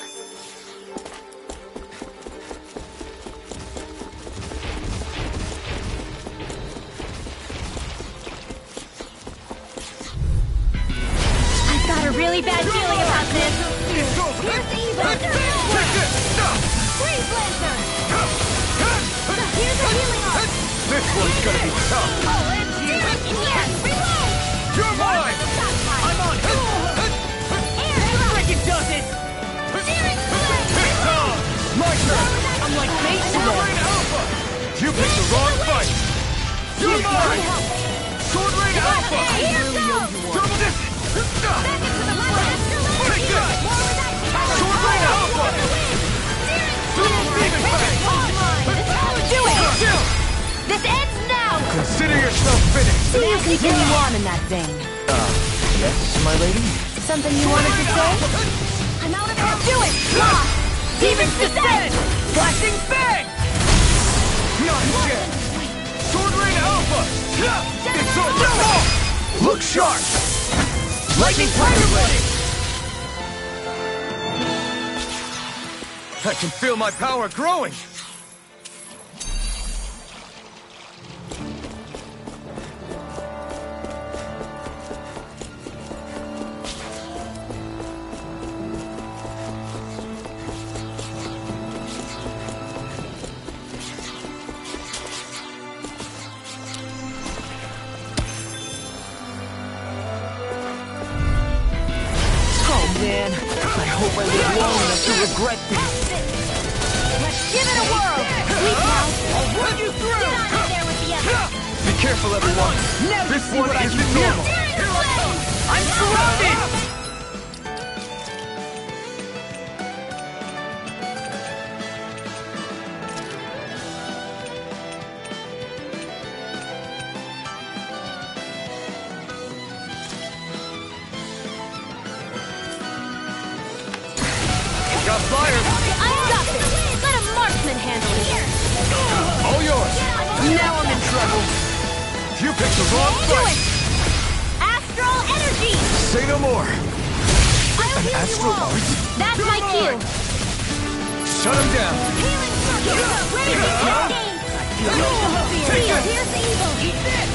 I've got a really bad feeling about this. Here's the evil! Freeze Lantern! Here's the healing arm! This one's gonna be tough! You're mine! I'm on it! Frickin' does it! My turn! I'm like bait Sword today. Rain Alpha! You picked the wrong fight! You're mine! Sword Rain Alpha! Double distance! Take that! Sword Rain Alpha! Double Demon Fire! Do it! This ends now! Consider yourself finished! So you continue on in that vein. Yes, my lady? Something you wanted to say? I'm out of here! Do it! Lock! Demons descend! Flashing bang! Not again! Sword Rain Alpha! It's over! Look sharp! Lightning Tiger ready! I can feel my power growing! Man, I hope I live long enough to regret this. Let's give it a whirl! Sweet mouth! I'll run you through! Get on in there with the others! Be careful, everyone! Now This see one what I isn't can do. normal! Here I come! I'm surrounded! Got fire! I got this! Let a marksman handle it! All yours! Now I'm in trouble. You picked the wrong Do fight! it! Astral energy! Say no more! I'll heal you astral all! art? That's my cue! Shut him down! Healing circle! Ready to cascade! Take it! Here's the evil! Eat this!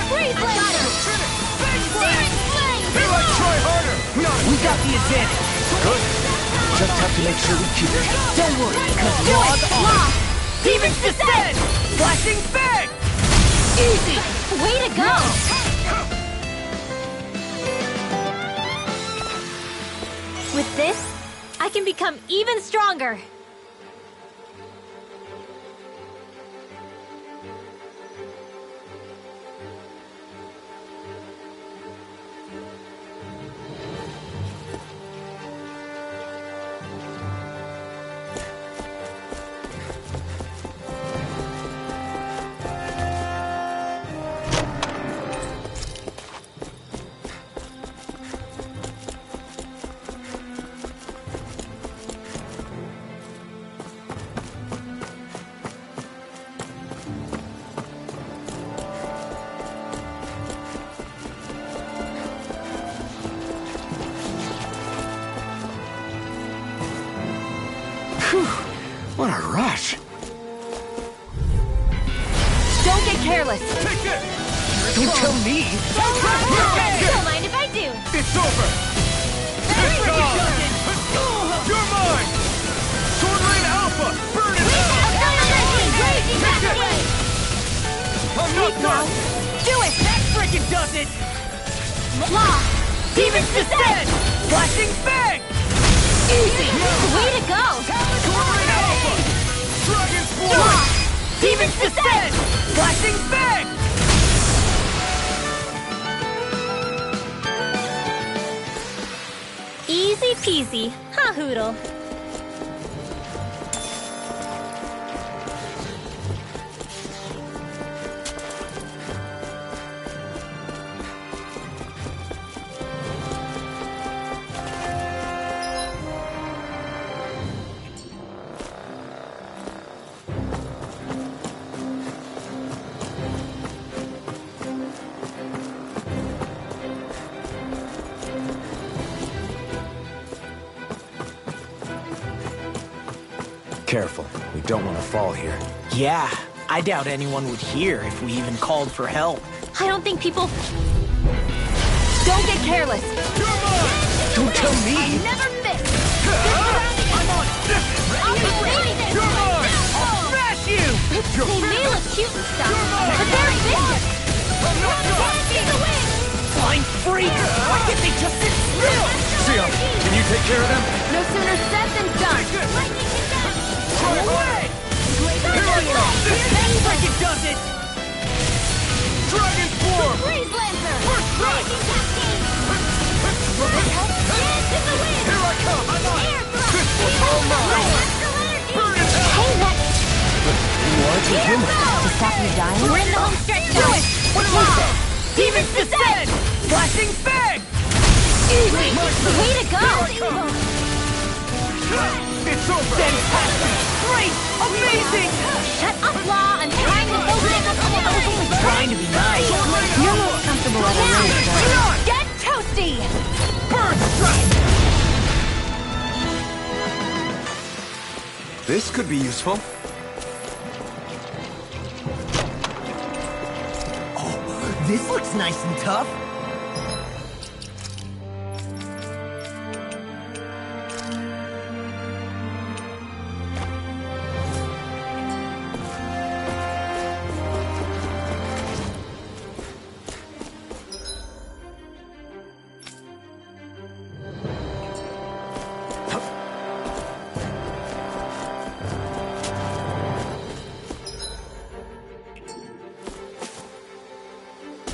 Freeze Lantern! Searing flame! Here I try harder! We got the advantage. Good. Just have to make sure we keep it. Don't worry, because Do log it! on. Lock! Demons descend! Flashing big! Easy! Way to go! With this, I can become even stronger. What a rush! Don't get careless! Take it! Don't tell me! Don't mind if I do. It's over! It's gone! You're mine! Sword Rain Alpha! Burn it out! I'm not done! Do it! That frickin' does it! Law! Demon's Descent! Flashing big! Easy! Way to go! Sword Rain Alpha! Dragon's Law! Force! Demon's Descent! Flashing big! Easy peasy. Ha hoodle. Careful, we don't want to fall here. Yeah, I doubt anyone would hear if we even called for help. I don't think people... Don't get careless! Don't tell me! I never miss! I'm on this! I'll be waiting this You're right mine! now! I'll smash you! They may look cute and stuff, but they're vicious! I'm not done! Flying freak! Why can't they just sit still? Sia, can you take care of them? No sooner said than done! Try away! Here I go! That frickin' does it! Dragon Form! Freeze Lancer! First strike! Here I come! I'm on! This one's all mine! Burn it out! Hey, that... What's with him? To stop you dying? We're in the home stretch Do now. it! What's this? Demon's Descent! Flashing big! Easy! Way to go! It's over! Fantastic! Great! Amazing! Shut up, Law! I'm trying to focus. I was only trying to be nice. You're most comfortable at a range, though. Get toasty! Burn strike! This could be useful. Oh, this looks nice and tough.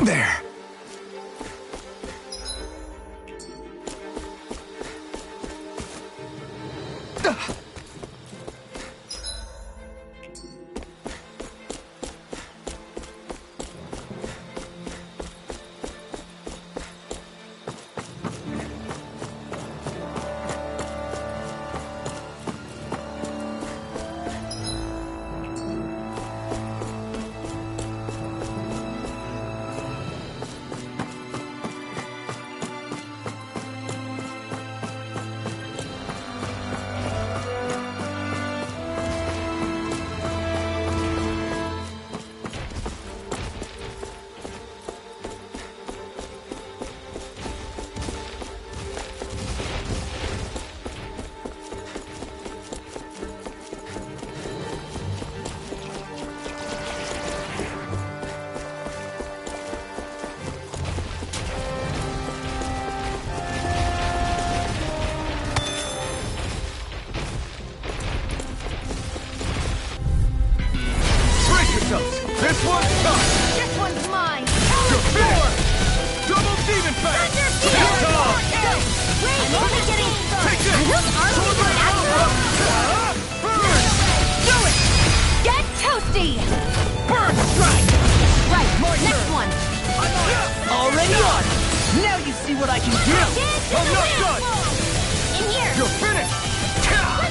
There. This one's tough! This one's mine! You're finished! Double demon fang! Thunder Field! Wait, I'm only getting started! Take this! Sword Rain Alpha! Burn! Do it! Get toasty! Burn strike! Right, My next turn. one! Already on! Now you see what I can do! I'm not done! In here! You're finished!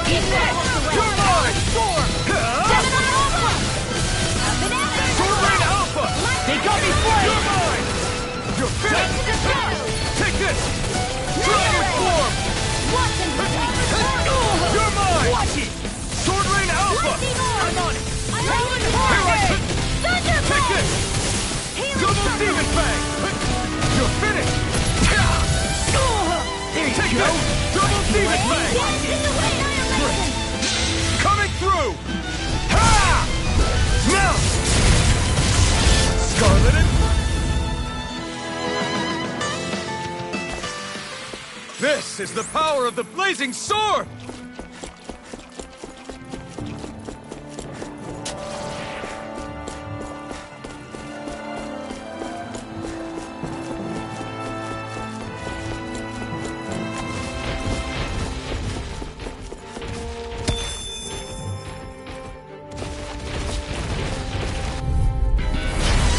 Eat that! You're mine! Storm! Seven on Alpha! Up and at it! Sword Rain Alpha! They got me flying! You're mine! You're Take to finished! the shadows! Take this! Dragon Form! Watch and You're mine! Watch it! Sword Rain Alpha! I'm on it! Take this! Double demon fang! You're finished! There you Take go! this! Double demon fang! Coming through! Ha! Now! Scarlet and... This is the power of the blazing sword!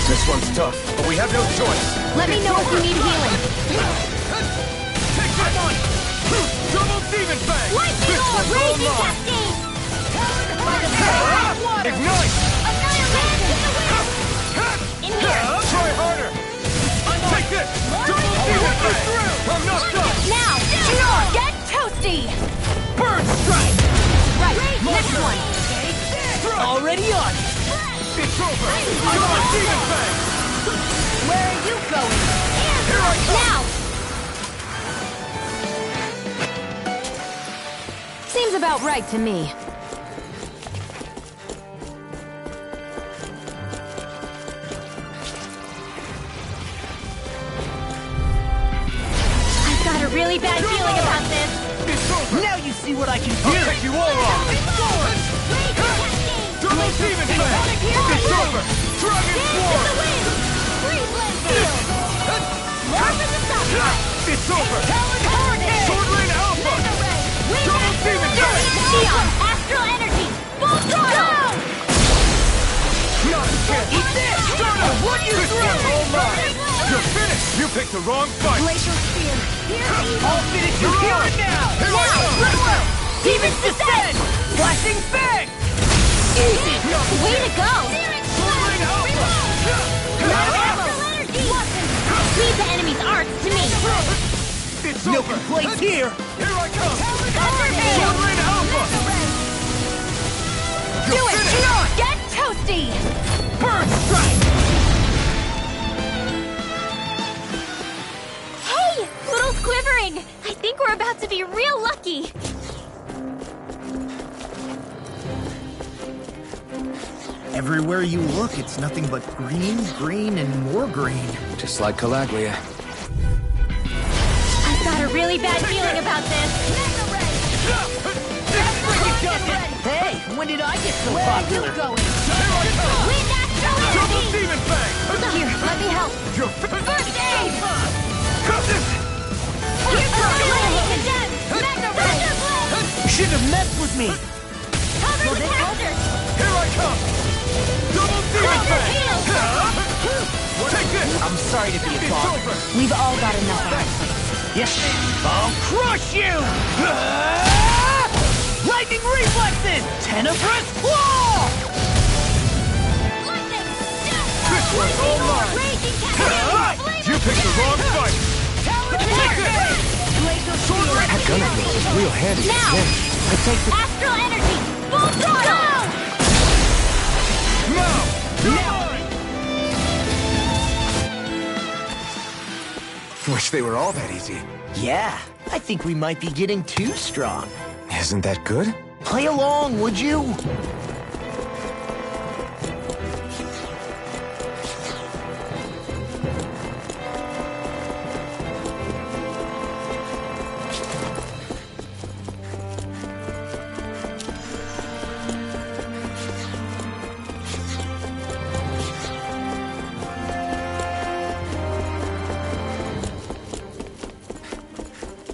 This one's tough, but we have no choice. Let me know if you need healing. Take this on! Double demon fang! Lightning This Orb! one's all Raging mine! Cascade! Ignite! In here! Try harder! Take this! Double demon fang! I'm not done! Now! Get toasty! Burn strike! Right, next one! Already on! It's over! Double demon fang! Where are you going? Here I come! Now! Seems about right to me. I've got a really bad feeling about this. It's over! Now you see what I can I'll do! take you all on! Double demon fang! It's over! Dragon Swarm! It's over! Sword Rain Alpha! Double demon fang! Neon! Astral Energy! Full throttle! Not a chance! Eat this! Stardust! What you This threw? one's all mine! You're finished! You picked the wrong fight! Glacial Spear! I'll finish you here and now! Here I come! Demons descend! Flashing fang! Easy! Way to go! Sword Rain Alpha! Astral Energy! Leave the enemy's arts to me! It's No over! complaints here! Here I come! Thunder Field! Sword Rain Alpha! Do You're it! finished! Get toasty! Burn strike! Hey! Little's quivering! I think we're about to be real lucky! Everywhere you look, it's nothing but green, green, and more green. Just like Calaglia. I've got a really bad feeling about this. Hey, when did I get so Where are popular? you going? Wind Astral Double Energy! demon fang! Here, let me help. You're First aid! Cut this! Here's the ability condemned! Mega Thunder Blade! Shouldn't have messed with me! Cover the caster! Here I come! Double demon Thunder fang! Heal! Take this! I'm sorry to be a It's bother. over! We've all got enough on our plates. Yes, I'll crush you! Lightning reflexes! Tenebrous claw! Lightning! This one's all mine! Raging Cascade! You picked the wrong fight! Take this! Sword Rain! That gun of yours is real handy. Now! I take the... Astral Energy! Full throttle! Now! Wish they were all that easy. Yeah, I think we might be getting too strong. Isn't that good? Play along, would you?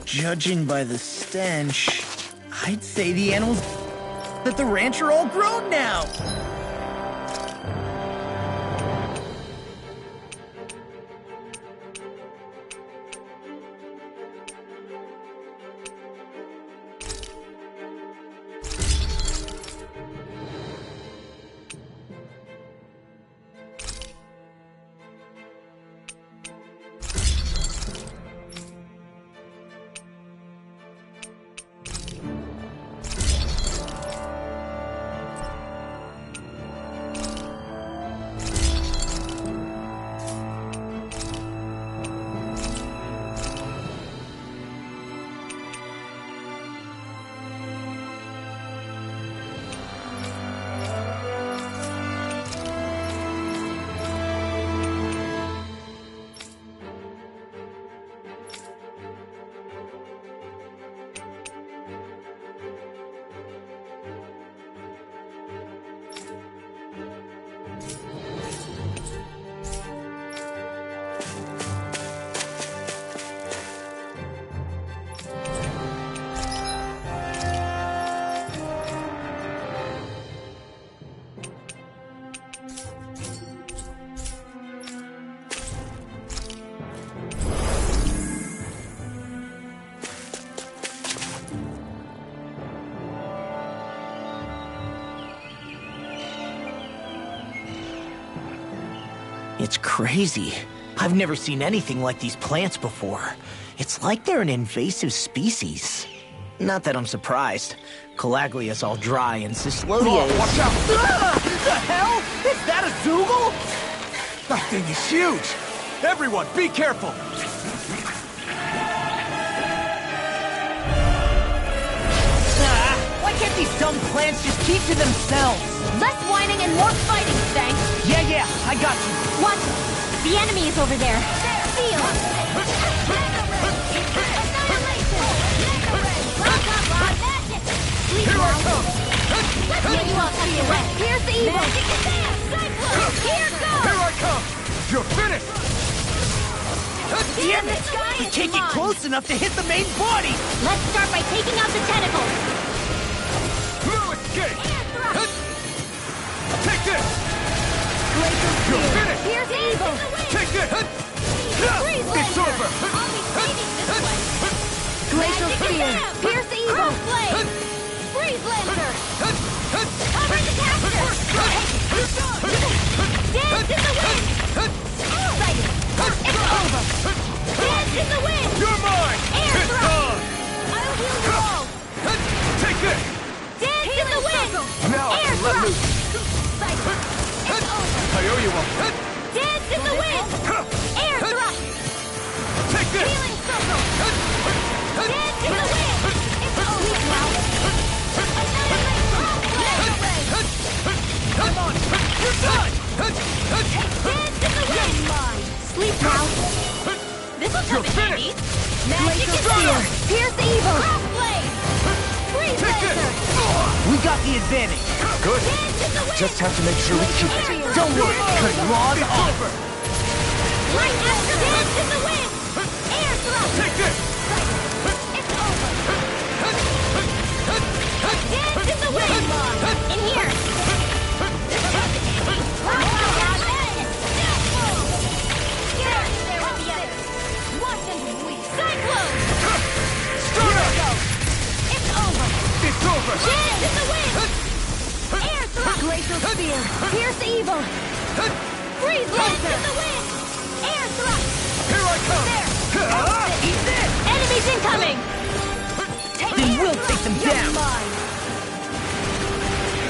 Judging by the stench, I'd say the animals at the ranch are all grown now. It's crazy. I've never seen anything like these plants before. It's like they're an invasive species. Not that I'm surprised. Calaglia's all dry and Cyslodia is... Watch out! The hell? Is that a Zoogle? That thing is huge! Everyone, be careful! Why can't these dumb plants just keep to themselves? Less whining and more fighting, Stank! Yeah, I got you. Watch it! The enemy is over there! Feel! Here I come! Let's get you all tucked away! Here's the evil! Here goes! Here I come! You're finished! Damn it! We can't get close enough to hit the main body! Let's start by taking out the tentacles! No escape! Take this! You're finished! Here's evil! Take this! It's over! Glacial Spear! Pierce evil! Freeze Lancer! Cover the caster! Dance in the wind! Excited! It's over! Dance in the wind! You're mine! Air It's thrust! on! I'll heal you all! Take this! Dance in the wind! Now I Air can let thrust! loose! It's over! I owe you one! Dance in the wind! Air thrust! Take this! Healing circle! Dance in the wind! It's over now! Another ray! Come on! You're done! Dance in the wind! Sleep now! This'll come in handy! Magic is here! Pierce evil! Crossblade! Freeze Lancer! We got the advantage. Good. Dance in the wind! Just have to make sure we keep it. Don't worry, good log off. Light Master dance in the wind! Air thrust! Take this! It's over! Dance in the wind! In here! Cyclone! It's over! It's over! Dance in the wind! Air thrust! Glacial Spear! Pierce evil! Freeze Lancer! In the wind! Air thrust! Here I come! There! Eat this! Enemies incoming! Then we'll take them down.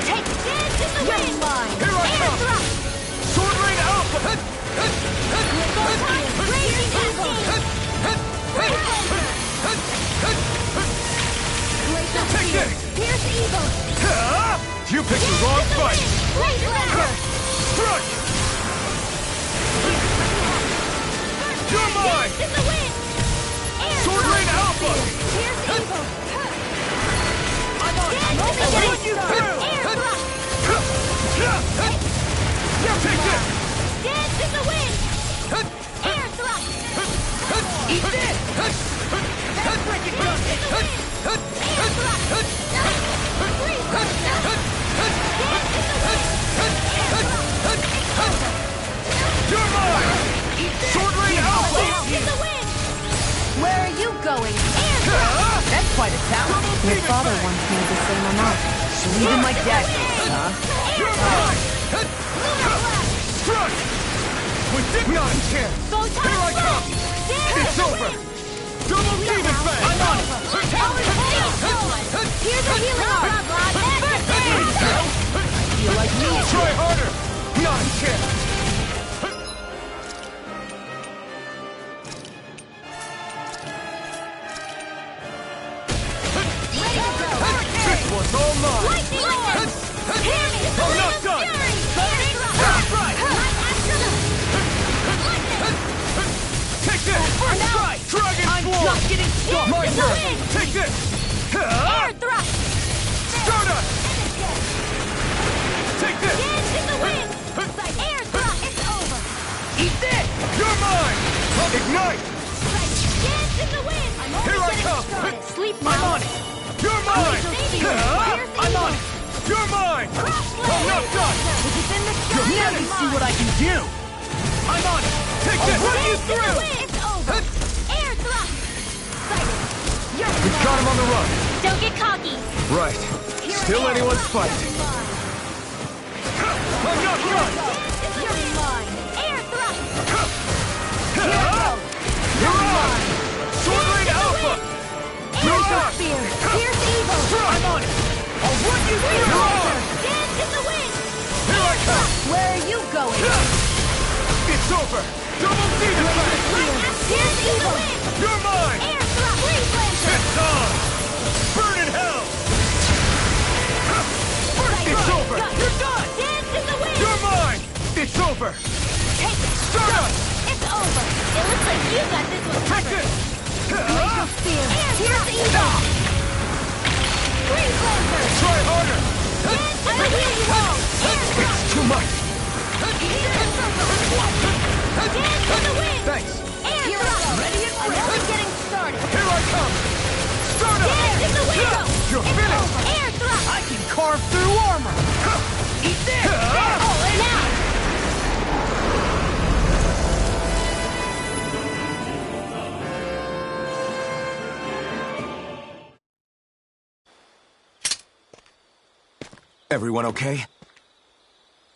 Take Dance in the wind! Here I Air come! thrust! Sword Rain Alpha! Raging evil! Freeze Lancer! Glacial Take Spear! this! Pierce evil! You picked the wrong fight! Freeze Lancer! Crush! You're mine! Dance in the wind! Air Sword thrust! Rain Alpha! Pierce evil! I'm on! Dance in the Put wind! you through! Air thrust! Take this! Dance in the wind! Air thrust! Eat this! freaking does it! You're mine! Sword Rain Alpha! Where are you going? That's quite a talent. Your father once made the same amount. So even my dad did, huh? You're mine! Struck! Not a chance! Here I come! It's over! Double Demon Fang! I'm on it! Here's a healing aura! Feel like me. Try harder! Not a chance! This one's all mine! I'm not done! That's right! Take this! First strike! Dragon Swarm! Just getting started! My turn! Take this! Air thrust! Stardust! Take this! Air thrust! It's over! Eat this! You're mine! Ignite! Here I come! Sleep I'm on it! You're mine! I'm on it! You're mine! I'm not done! Let me see what I can do. I'm on it! Take this! Run you through! It's over! Air thrust! We've got him on the run! Don't get cocky. Right. Still anyone's fight. I'm not done! You're mine! Air thrust! You're on! Sword Rain Alpha! You're on! Spear! Pierce evil! I'm on it! I'll run you through! You're on! Dance in the wind! Here I come! Where are you going? It's over! Double Demon Fang! Pierce evil! You're mine! Air thrust! Freeze Lancer! It's on! Burn in hell! It's over! You're done! Dance in the wind! You're mine! It's over! Take it! Stardust! It's over! It looks like you got this one Take covered! this! Spear! Pierce evil! Freeze Lancer! Try harder! Dance in the wind! It's too much! Dance in the wind! Thanks! Air thrust! Ready and ready! Only getting started! Here I come! Stardust! Dance in the wind! You're It's finished! over! Air thrust! I can carve through armor. Eat this! All in out! Everyone okay?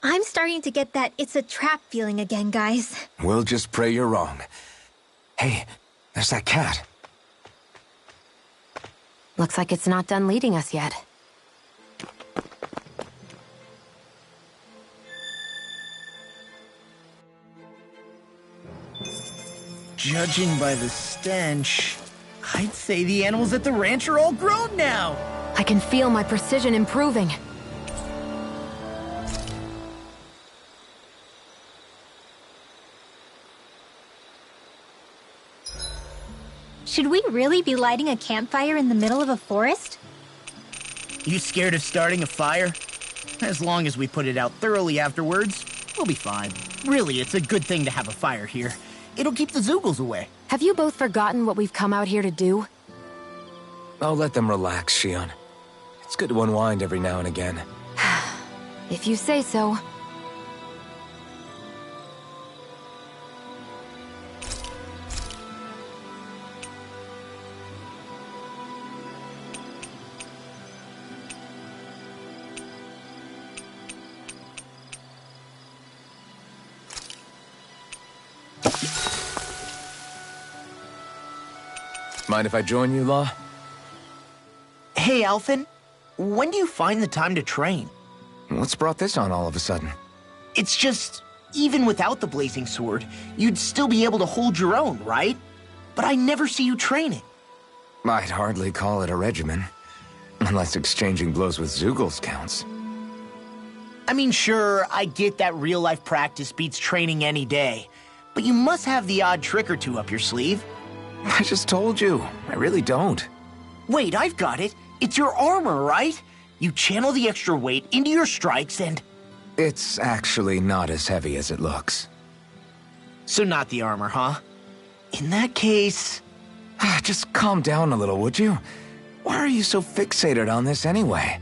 I'm starting to get that it's a trap feeling again, guys. We'll just pray you're wrong. Hey, there's that cat. Looks like it's not done leading us yet. Judging by the stench, I'd say the animals at the ranch are all grown now. I can feel my precision improving. Should we really be lighting a campfire in the middle of a forest? You scared of starting a fire? As long as we put it out thoroughly afterwards, we'll be fine. Really, it's a good thing to have a fire here. It'll keep the Zoogles away. Have you both forgotten what we've come out here to do? I'll let them relax, Shion. It's good to unwind every now and again. If you say so. Mind if I join you, Law? Hey, Alphen. When do you find the time to train? What's brought this on all of a sudden? It's just, even without the blazing sword, you'd still be able to hold your own, right? But I never see you training. I'd hardly call it a regimen. Unless exchanging blows with Zoogles counts. I mean, sure, I get that real-life practice beats training any day. But you must have the odd trick or two up your sleeve. I just told you. I really don't. Wait, I've got it. It's your armor, right? You channel the extra weight into your strikes and... It's actually not as heavy as it looks. So not the armor, huh? In that case, Just calm down a little, would you? Why are you so fixated on this anyway?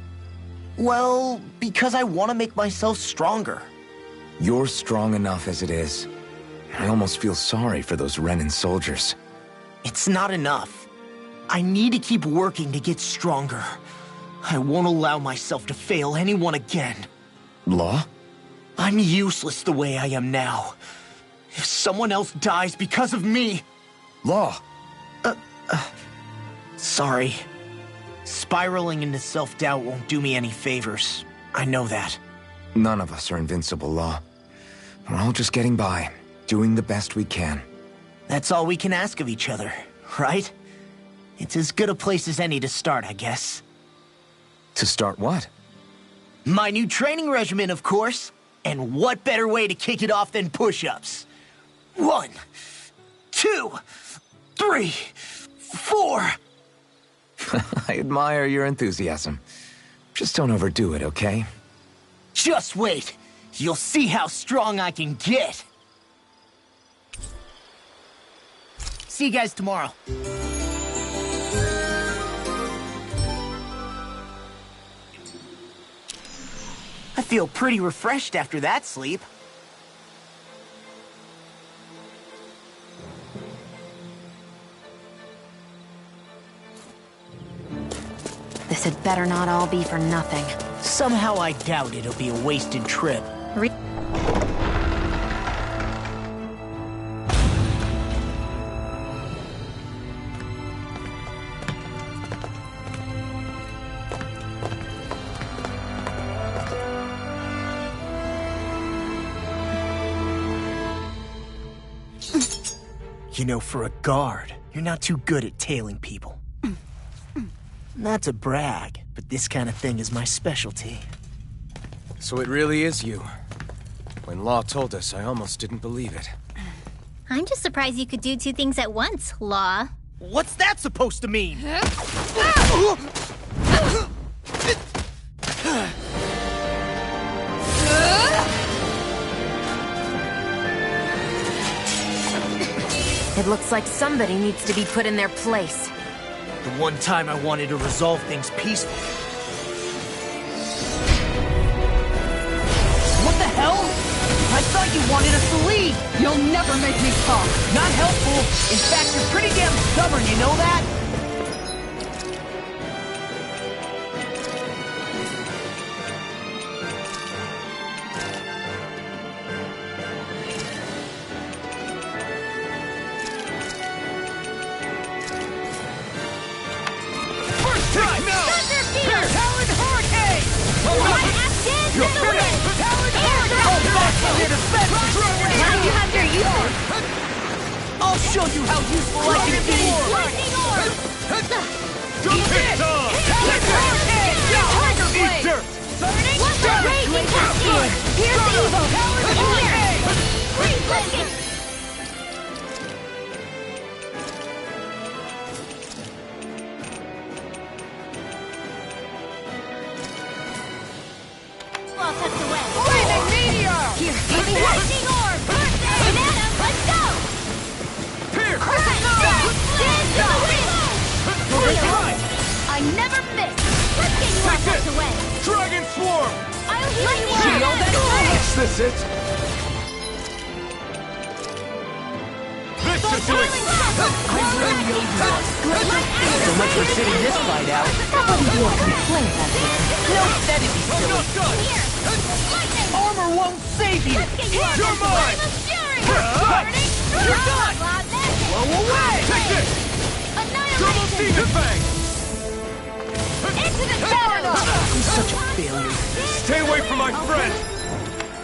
Well, because I want to make myself stronger. You're strong enough as it is. I almost feel sorry for those Renin soldiers. It's not enough. I need to keep working to get stronger. I won't allow myself to fail anyone again. Law? I'm useless the way I am now. If someone else dies because of me... Law! Sorry. Spiraling into self-doubt won't do me any favors. I know that. None of us are invincible, Law. We're all just getting by, doing the best we can. That's all we can ask of each other, right? It's as good a place as any to start, I guess. To start what? My new training regimen, of course. And what better way to kick it off than push-ups? 1, 2, 3, 4... I admire your enthusiasm. Just don't overdo it, okay? Just wait. You'll see how strong I can get. See you guys tomorrow. I feel pretty refreshed after that sleep. This had better not all be for nothing. Somehow I doubt it'll be a wasted trip. You know, for a guard, you're not too good at tailing people. Not to brag, but this kind of thing is my specialty. So it really is you. When Law told us, I almost didn't believe it. I'm just surprised you could do two things at once, Law. What's that supposed to mean? It looks like somebody needs to be put in their place. The one time I wanted to resolve things peacefully. What the hell? I thought you wanted us to leave! You'll never make me talk! Not helpful! In fact, you're pretty damn stubborn, you know that? I'll show you how useful I can be! Lightning orb! Eat dirt! Burning! Raging cascade! Pierce evil! Here! Freeze lightning! All tucked away. Flaming meteor! Here, lightning orb! Banana, let's go! Pierce! Dance in the wind! I never miss! Let's get you all tucked away! Dragon swarm! I'll heal you up! Is this it? This is it! I really owe you one. So much for sitting this fight out. Somebody do a complaint up here. No, that'd be silly. Here! Lightning! Armor won't save you! Let's get you all You're tucked away! mine! Fury! Burning! You're done! Blow away! Take this! Double Annihilation! demon fang! Into the shadows! I'm such a failure. Stay away from my friend!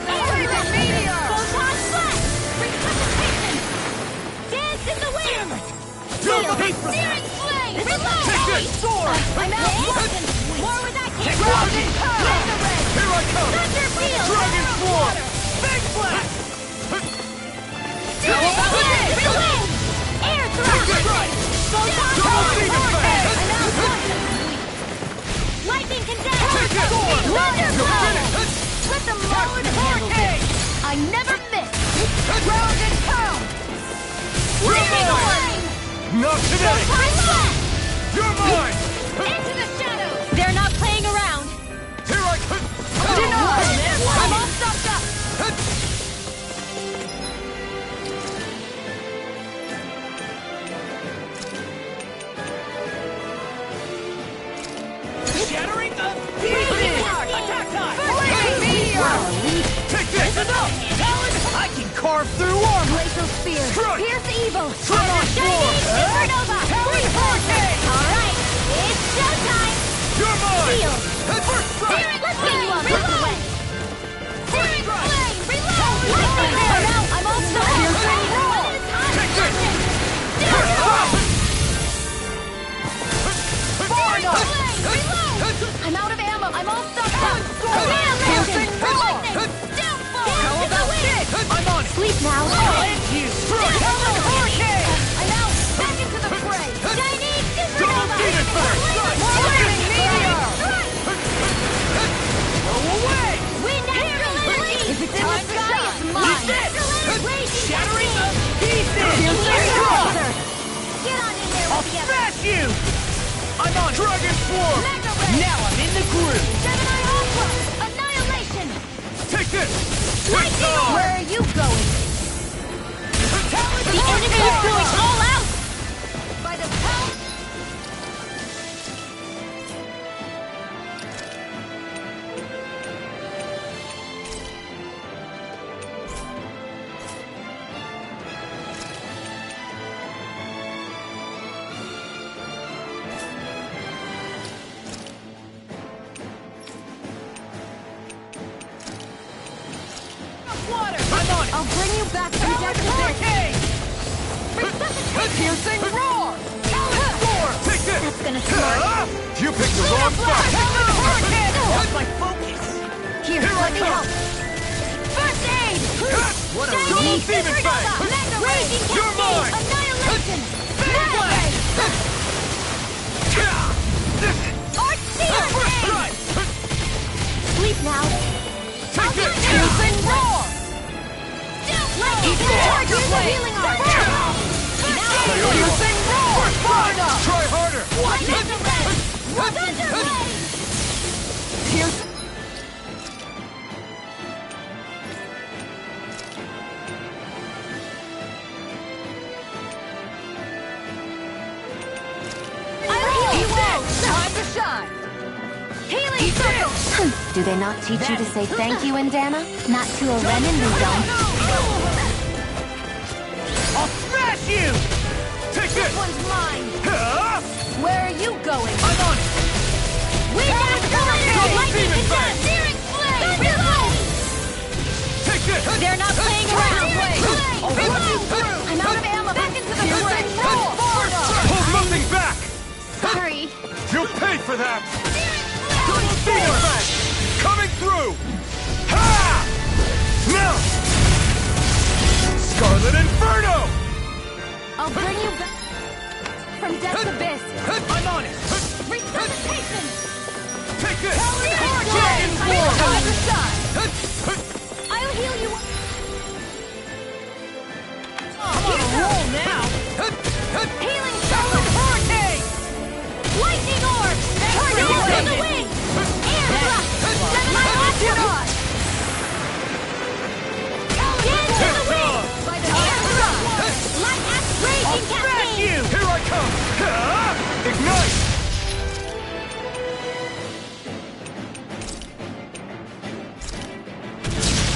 Flaming meteor! Photon blast! Resuscitation! Dance in the wind! Don't hate for Searing flame! Reload! Take this! Sword! I'm out walking! More where that came from! Grounding! Thunder ray! Here I come! Thunder field! Dragon swarm! Big blast! Reload! Air thrust! Photon Double demon fang! I'm out walking! Lightning condense! Take it! Thunder You're blow! finished! Let them load hurricane! I never miss! Ground and pound! Flaming orb! Not today! You're mine! Into the shadows! They're not playing around! Here I come! I'm all stopped up! Shattering the pieces! Attack time! Take this! I can carve through armor! Glacial Spear! Pierce evil! Chinese Chinese Supernova! Talon Hurricane! Alright, it's showtime! You're mine! Shield! First strike! Let's get you on this way! Searing Flame! Reload! Lightning Arrow! I'm all stuck! Piercing Roll! Take this! I'm out of ammo! I'm all stuck up! Piercing Roll! How about this? I'm on it! Sleep now! I'll end you! Talon Hurricane! I'm out! Back into the fray! Chinese Supernova! Double Demon Fire! Flaming Meteor! Go away! Wind Astral Energy! If it's in the Time to sky, shine! it's mine! Shattering the pieces! Piercing Roll! Get on in there I'll with the others! smash you! I'm on it! Dragon Swarm! Mega Ray! Now I'm in the groove! Gemini Ultra! Annihilation! Take this! Lightning Orb! Where are you going? The enemy is going all out! By the power... Water! I'm on it! I'll bring you back from Talon death to Hurricane! Piercing Roar! Talon Storm! Take this! That's gonna smart. You picked the wrong spot! Talon Hurricane! That's my focus! Here, let me help. First aid! What a Chinese Demon Fang! Supernova! Mega Raging You're Cascade! mine! Annihilation! Mega Ray! Arch Seer Ray! Sleep now! Take this! Piercing Roar! Lightning Tiger Healing Arc! Piercing Roar! Florida! Try harder! Mega Ray! Thunder Ray! Piercing... I'll heal you all! Time to shine! Healing Circle! Do they not teach you to say thank you in Dana? Not to a Renin, we don't. I'll smash you! Take This this! one's mine! Where are you going? I'm on it! Wind Astral Energy! Lightning Demon Attack! Fang! Searing Flame! Reload! Take this! They're not playing around! I'll run you through! I'm out of ammo! Back into the Piercing fray! Roar! Florida! Hold nothing back! Sorry! You'll pay for that! Searing Demon Fang! Coming through! Ha! Now! Scarlet Inferno! I'll bring you back from Death's Abyss! I'm on it! Resuscitation! Take this! Dragon War! Time to shine! I'll heal you! I'm on a roll now! Healing Talon Circle! Hurricane! Lightning Orb! Tornado in the wing! Air Thrust! Gemini Ultra! Get in the wing! By the Air Thrust! Light Axe Raging Cascade! You! Here I come! Ha! Ignite!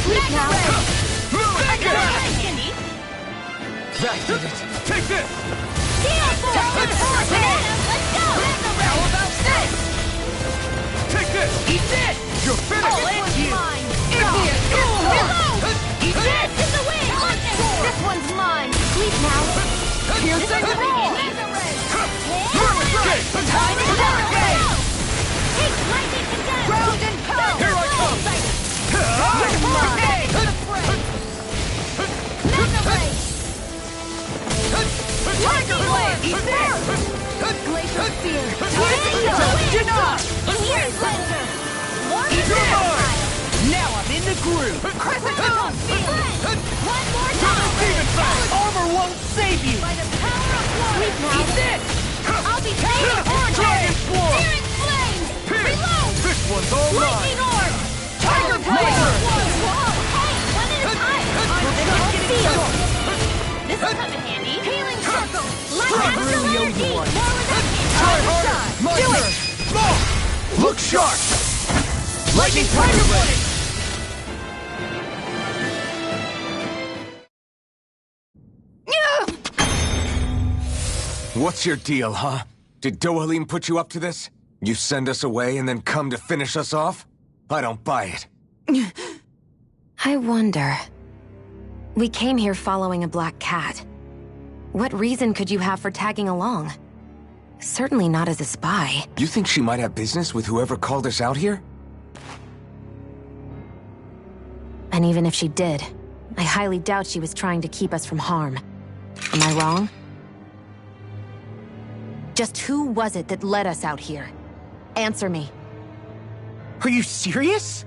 Sleep now! Mega Ray! That did it! Take this! Steel Force! Bananas, let's go! How about this? Take this! Eat this! You're finished! I'll end you! Mine! Idiot! Reload! Eat this! In the wing! This one's mine! Sleep now! Piercing Roar! Mega Ray! Okay, Time to hurricane! Take lightning condemn! Ground and pound! Here I come! Hurricane! Mega Ray! Lightning Blade! Eat this! Glacial Spear! Don't deny! Here's Cleanser! Eat this! Now shark! Lightning tiger blade! What's your deal, huh? Did Dohalim put you up to this? You send us away and then come to finish us off? I don't buy it. I wonder... We came here following a black cat. What reason could you have for tagging along? Certainly not as a spy. You think she might have business with whoever called us out here? And even if she did, I highly doubt she was trying to keep us from harm. Am I wrong? Just who was it that led us out here? Answer me. Are you serious?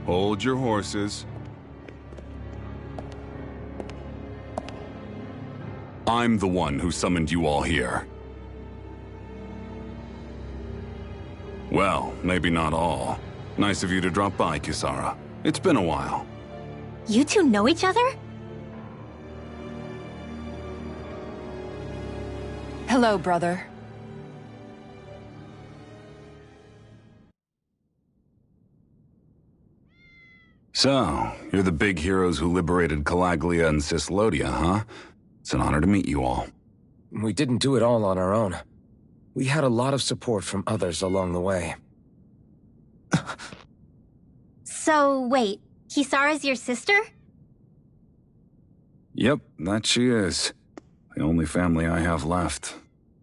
Hold your horses. I'm the one who summoned you all here. Well, maybe not all. Nice of you to drop by, Kisara. It's been a while. You two know each other? Hello, brother. So, you're the big heroes who liberated Calaglia and Cislodia, huh? It's an honor to meet you all. We didn't do it all on our own. We had a lot of support from others along the way. So, wait, Kisara's your sister? Yep, that she is. The only family I have left.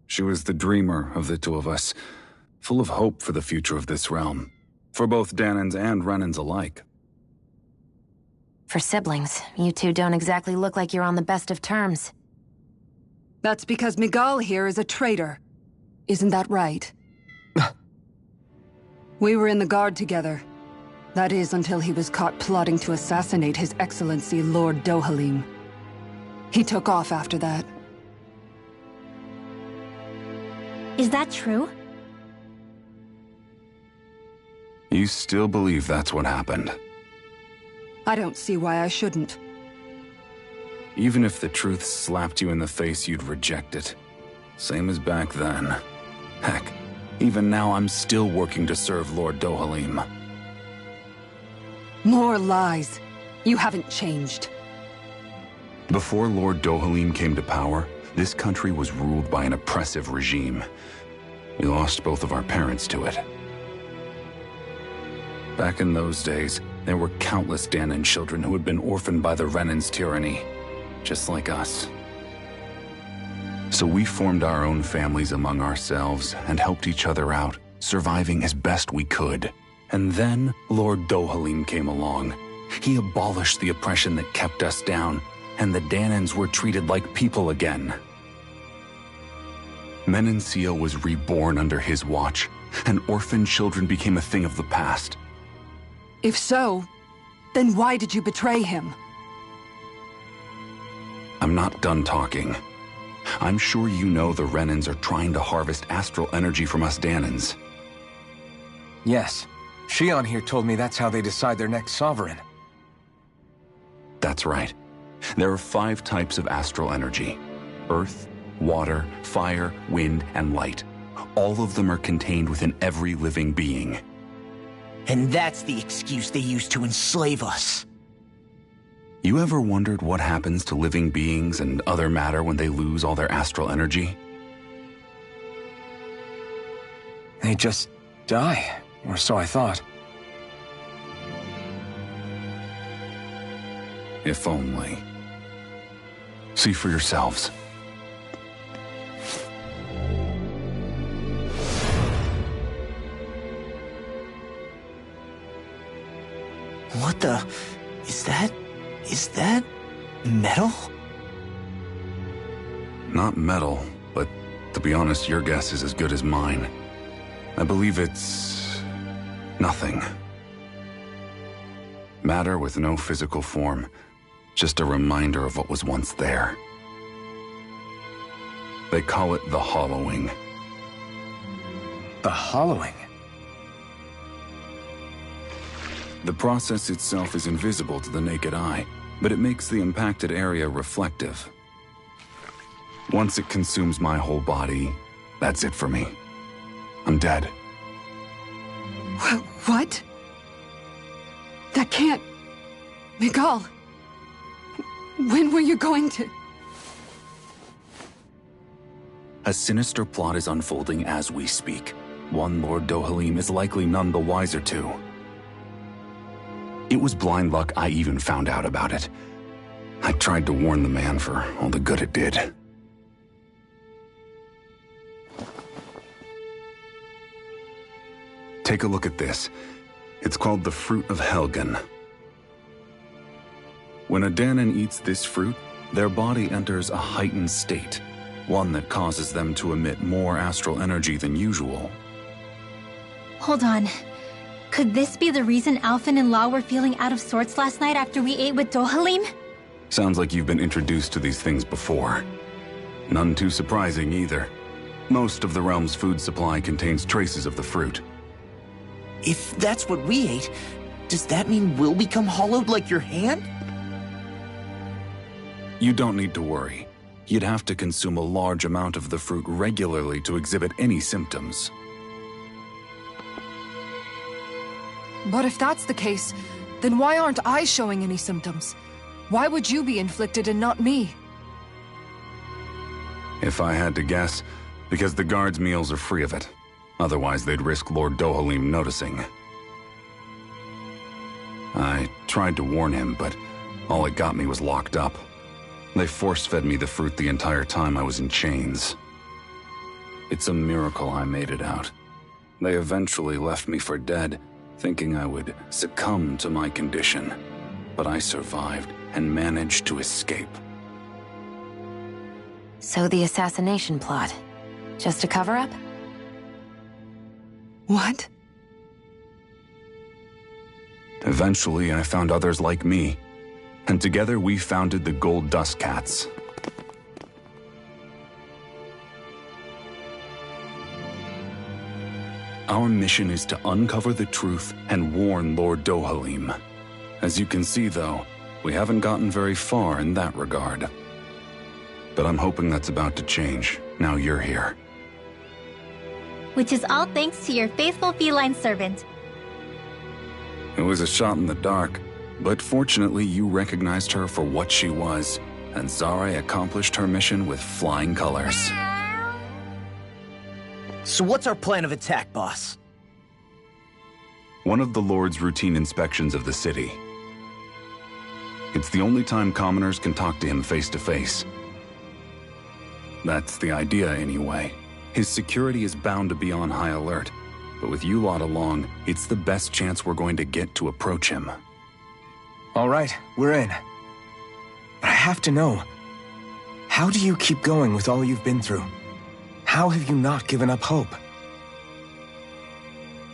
She was the dreamer of the two of us, full of hope for the future of this realm, for both Danans and Renans alike. For siblings, you two don't exactly look like you're on the best of terms. That's because Miguel here is a traitor. Isn't that right? We were in the Guard together. That is, until he was caught plotting to assassinate His Excellency Lord Dohalim. He took off after that. Is that true? You still believe that's what happened? I don't see why I shouldn't. Even if the truth slapped you in the face, you'd reject it. Same as back then. Heck, even now I'm still working to serve Lord Dohalim. More lies. You haven't changed. Before Lord Dohalim came to power, this country was ruled by an oppressive regime. We lost both of our parents to it. Back in those days, there were countless Danan children who had been orphaned by the Renan's tyranny, just like us. So we formed our own families among ourselves and helped each other out, surviving as best we could. And then Lord Dohalim came along. He abolished the oppression that kept us down, and the Danans were treated like people again. Menancia was reborn under his watch, and orphaned children became a thing of the past. If so, then why did you betray him? I'm not done talking. I'm sure you know the Renans are trying to harvest astral energy from us Danans. Yes. Shion here told me that's how they decide their next sovereign. That's right. There are 5 types of astral energy. Earth, water, fire, wind, and light. All of them are contained within every living being. And that's the excuse they use to enslave us. You ever wondered what happens to living beings and other matter when they lose all their astral energy? They just die, or so I thought. If only. See for yourselves. What the... Is that... metal? Not metal, but to be honest, your guess is as good as mine. I believe it's... nothing. Matter with no physical form. Just a reminder of what was once there. They call it the hollowing. The hollowing? The process itself is invisible to the naked eye, but it makes the impacted area reflective. Once it consumes my whole body, that's it for me. I'm dead. What? That can't... Miguel, when were you going to... A sinister plot is unfolding as we speak. One Lord Dohalim is likely none the wiser to. It was blind luck I even found out about it. I tried to warn the man for all the good it did. Take a look at this. It's called the Fruit of Helgen. When a Danon eats this fruit, their body enters a heightened state, one that causes them to emit more astral energy than usual. Hold on. Could this be the reason Alphen and Law were feeling out of sorts last night after we ate with Dohalim? Sounds like you've been introduced to these things before. None too surprising either. Most of the realm's food supply contains traces of the fruit. If that's what we ate, does that mean we'll become hollowed like your hand? You don't need to worry. You'd have to consume a large amount of the fruit regularly to exhibit any symptoms. But if that's the case, then why aren't I showing any symptoms? Why would you be inflicted and not me? If I had to guess, because the guards' meals are free of it. Otherwise, they'd risk Lord Dohalim noticing. I tried to warn him, but all it got me was locked up. They force-fed me the fruit the entire time I was in chains. It's a miracle I made it out. They eventually left me for dead, thinking I would succumb to my condition. But I survived and managed to escape. So the assassination plot, just a cover-up? What? Eventually, I found others like me, and together we founded the Gold Dust Cats. Our mission is to uncover the truth and warn Lord Dohalim. As you can see, though, we haven't gotten very far in that regard. But I'm hoping that's about to change, now you're here. Which is all thanks to your faithful feline servant. It was a shot in the dark, but fortunately you recognized her for what she was, and Zare accomplished her mission with flying colors. So what's our plan of attack, boss? One of the Lord's routine inspections of the city. It's the only time commoners can talk to him face to face. That's the idea, anyway. His security is bound to be on high alert, but with you lot along, it's the best chance we're going to get to approach him. All right, we're in. But I have to know, how do you keep going with all you've been through? How have you not given up hope?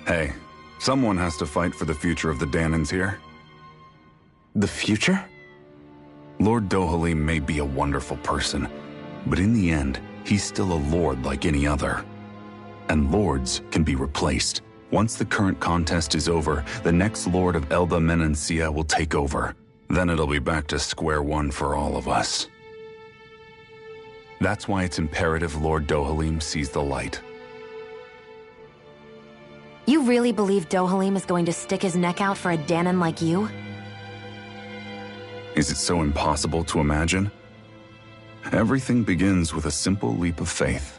Hey, someone has to fight for the future of the Danons here. The future? Lord Dohalim may be a wonderful person, but in the end, he's still a lord like any other. And lords can be replaced. Once the current contest is over, the next lord of Elba Menancia will take over. Then it'll be back to square one for all of us. That's why it's imperative Lord Dohalim sees the light. You really believe Dohalim is going to stick his neck out for a Danon like you? Is it so impossible to imagine? Everything begins with a simple leap of faith.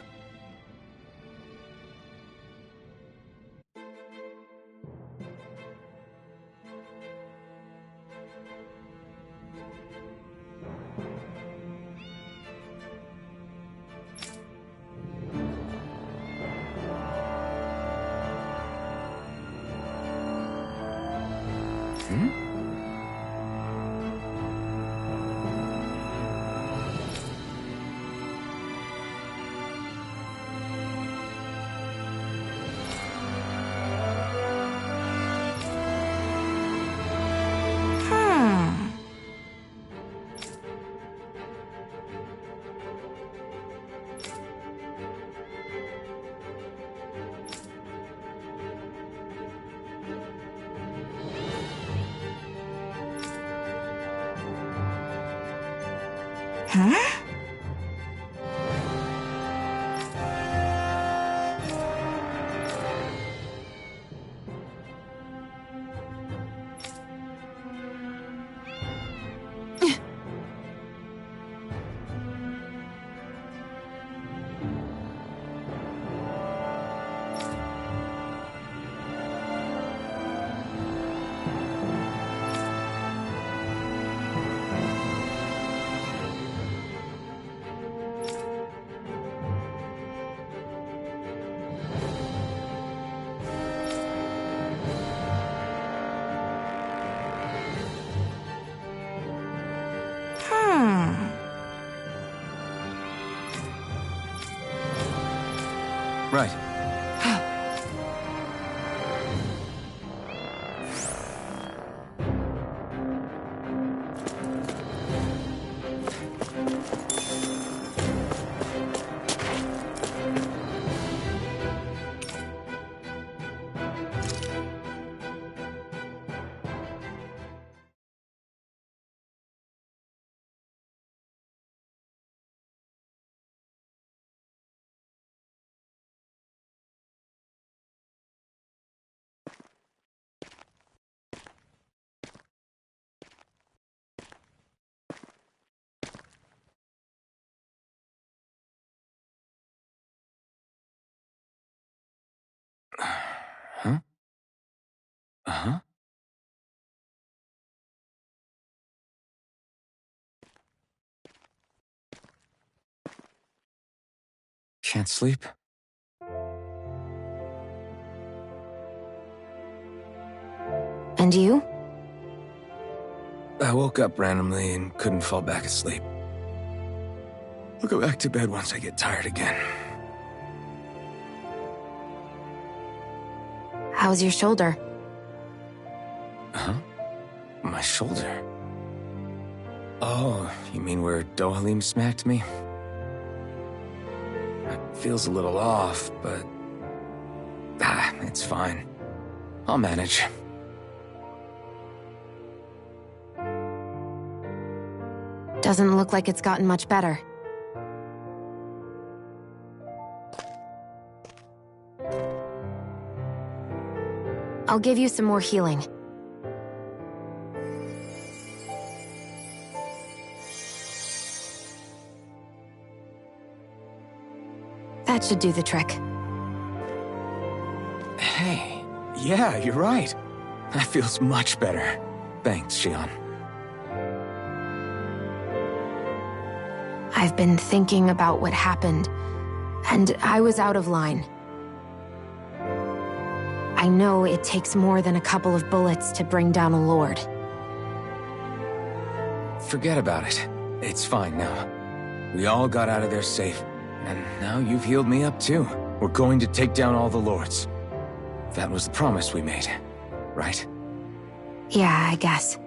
Right. Huh? Uh-huh. Can't sleep? And you? I woke up randomly and couldn't fall back asleep. I'll go back to bed once I get tired again. How's your shoulder? Huh? My shoulder? Oh, you mean where Dohalim smacked me? It feels a little off, but... it's fine. I'll manage. Doesn't look like it's gotten much better. I'll give you some more healing. That should do the trick. Hey, yeah, you're right. That feels much better. Thanks, Xion. I've been thinking about what happened, and I was out of line. I know it takes more than a couple of bullets to bring down a lord. Forget about it. It's fine now. We all got out of there safe, and now you've healed me up too. We're going to take down all the lords. That was the promise we made, right? Yeah, I guess.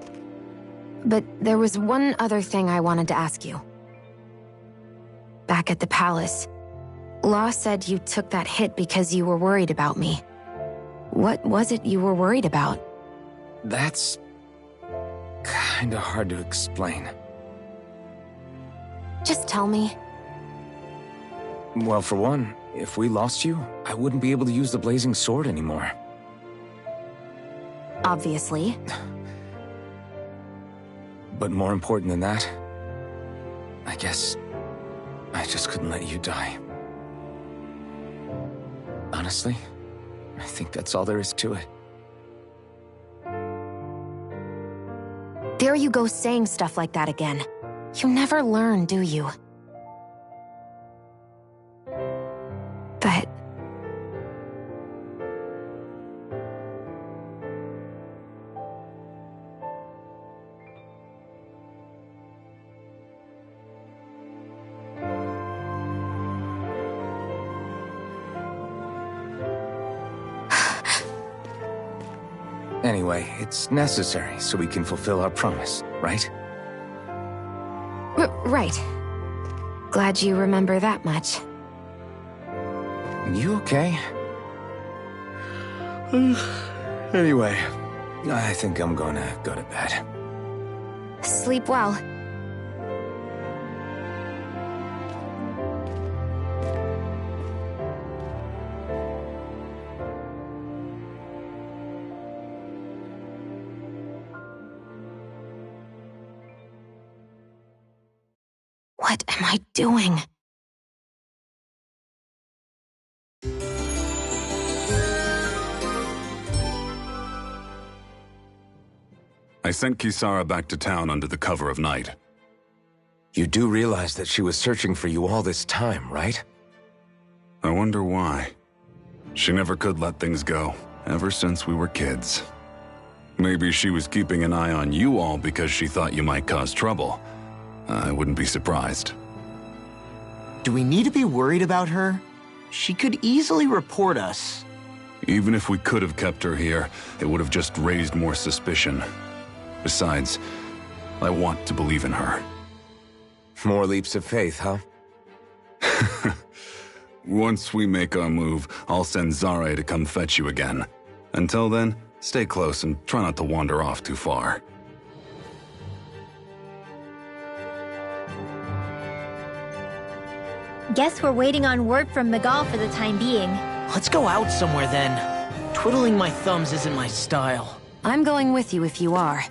But there was one other thing I wanted to ask you. Back at the palace, Law said you took that hit because you were worried about me. What was it you were worried about? That's... kinda hard to explain. Just tell me. Well, for one, if we lost you, I wouldn't be able to use the blazing sword anymore. Obviously. But more important than that, I guess I just couldn't let you die. Honestly, I think that's all there is to it. There you go saying stuff like that again. You never learn, do you? But... Anyway, it's necessary so we can fulfill our promise, right? Right. Glad you remember that much. You okay? Anyway, I think I'm gonna go to bed. Sleep well. What am I doing? I sent Kisara back to town under the cover of night. You do realize that she was searching for you all this time, right? I wonder why. She never could let things go, ever since we were kids. Maybe she was keeping an eye on you all because she thought you might cause trouble. I wouldn't be surprised. Do we need to be worried about her? She could easily report us. Even if we could have kept her here, it would have just raised more suspicion. Besides, I want to believe in her. More leaps of faith, huh? Once we make our move, I'll send Zare to come fetch you again. Until then, stay close and try not to wander off too far. Guess we're waiting on word from Miguel for the time being. Let's go out somewhere then. Twiddling my thumbs isn't my style. I'm going with you if you are.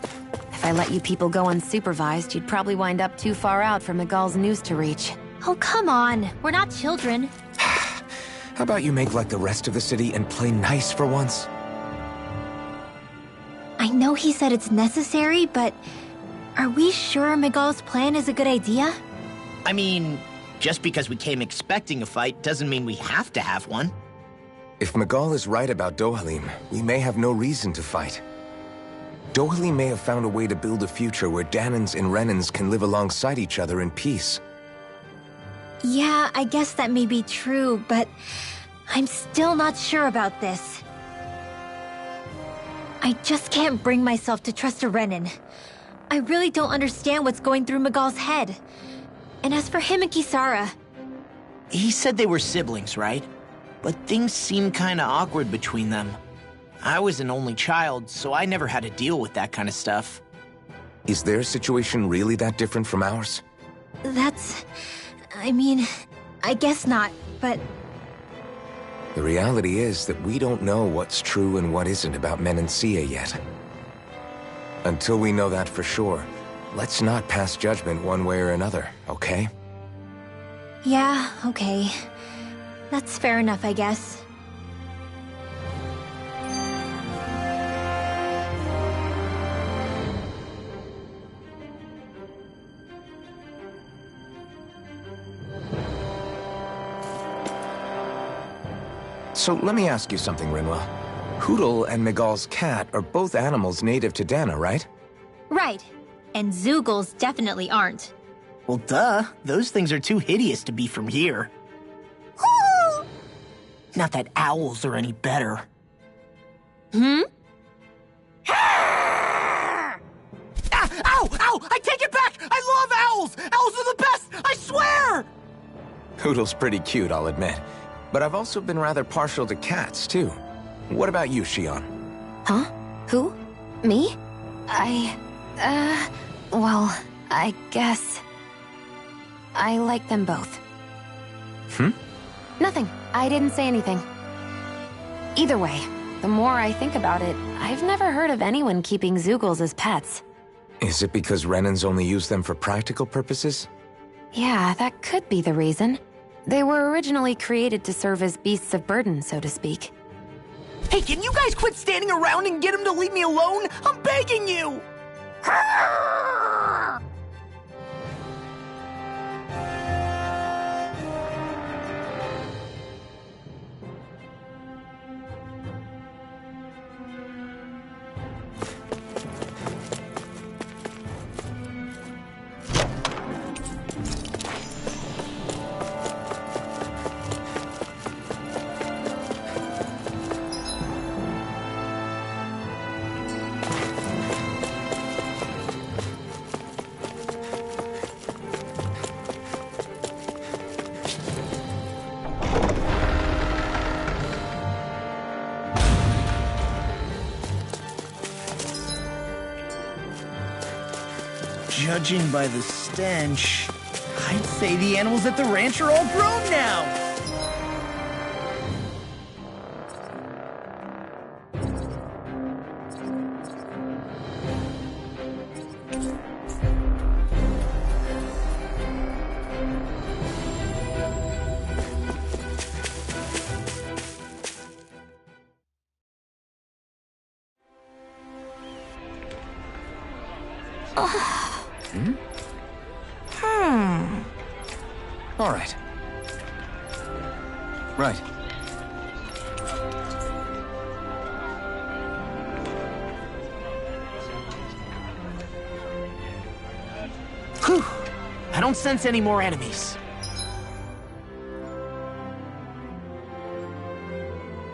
If I let you people go unsupervised, you'd probably wind up too far out for Miguel's news to reach. Oh, come on. We're not children. How about you make like the rest of the city and play nice for once? I know he said it's necessary, but are we sure Miguel's plan is a good idea? I mean, just because we came expecting a fight doesn't mean we have to have one. If Miguel is right about Dohalim, we may have no reason to fight. Dohalim may have found a way to build a future where Danans and Renans can live alongside each other in peace. Yeah, I guess that may be true, but I'm still not sure about this. I just can't bring myself to trust a Renan. I really don't understand what's going through Miguel's head. And as for him and Kisara... He said they were siblings, right? But things seem kinda awkward between them. I was an only child, so I never had to deal with that kind of stuff. Is their situation really that different from ours? That's... I mean, I guess not, but... The reality is that we don't know what's true and what isn't about Menancia yet. Until we know that for sure, let's not pass judgment one way or another, okay? Yeah, okay. That's fair enough, I guess. So let me ask you something, Rinwa. Hootle and Miguel's cat are both animals native to Dana, right? Right. And Zoogles definitely aren't. Well, duh. Those things are too hideous to be from here. Not that owls are any better. Hmm? Ah! Ow! Ow! I take it back! I love owls! Owls are the best! I swear! Hootle's pretty cute, I'll admit. But I've also been rather partial to cats, too. What about you, Shion? Huh? Who? Me? Well, I guess... I like them both. Nothing. I didn't say anything. Either way, the more I think about it, I've never heard of anyone keeping Zoogles as pets. Is it because Renans only use them for practical purposes? Yeah, that could be the reason. They were originally created to serve as beasts of burden, so to speak. Hey, can you guys quit standing around and get him to leave me alone? I'm begging you! Judging by the stench, I'd say the animals at the ranch are all grown now. All right. Right. Whew. I don't sense any more enemies.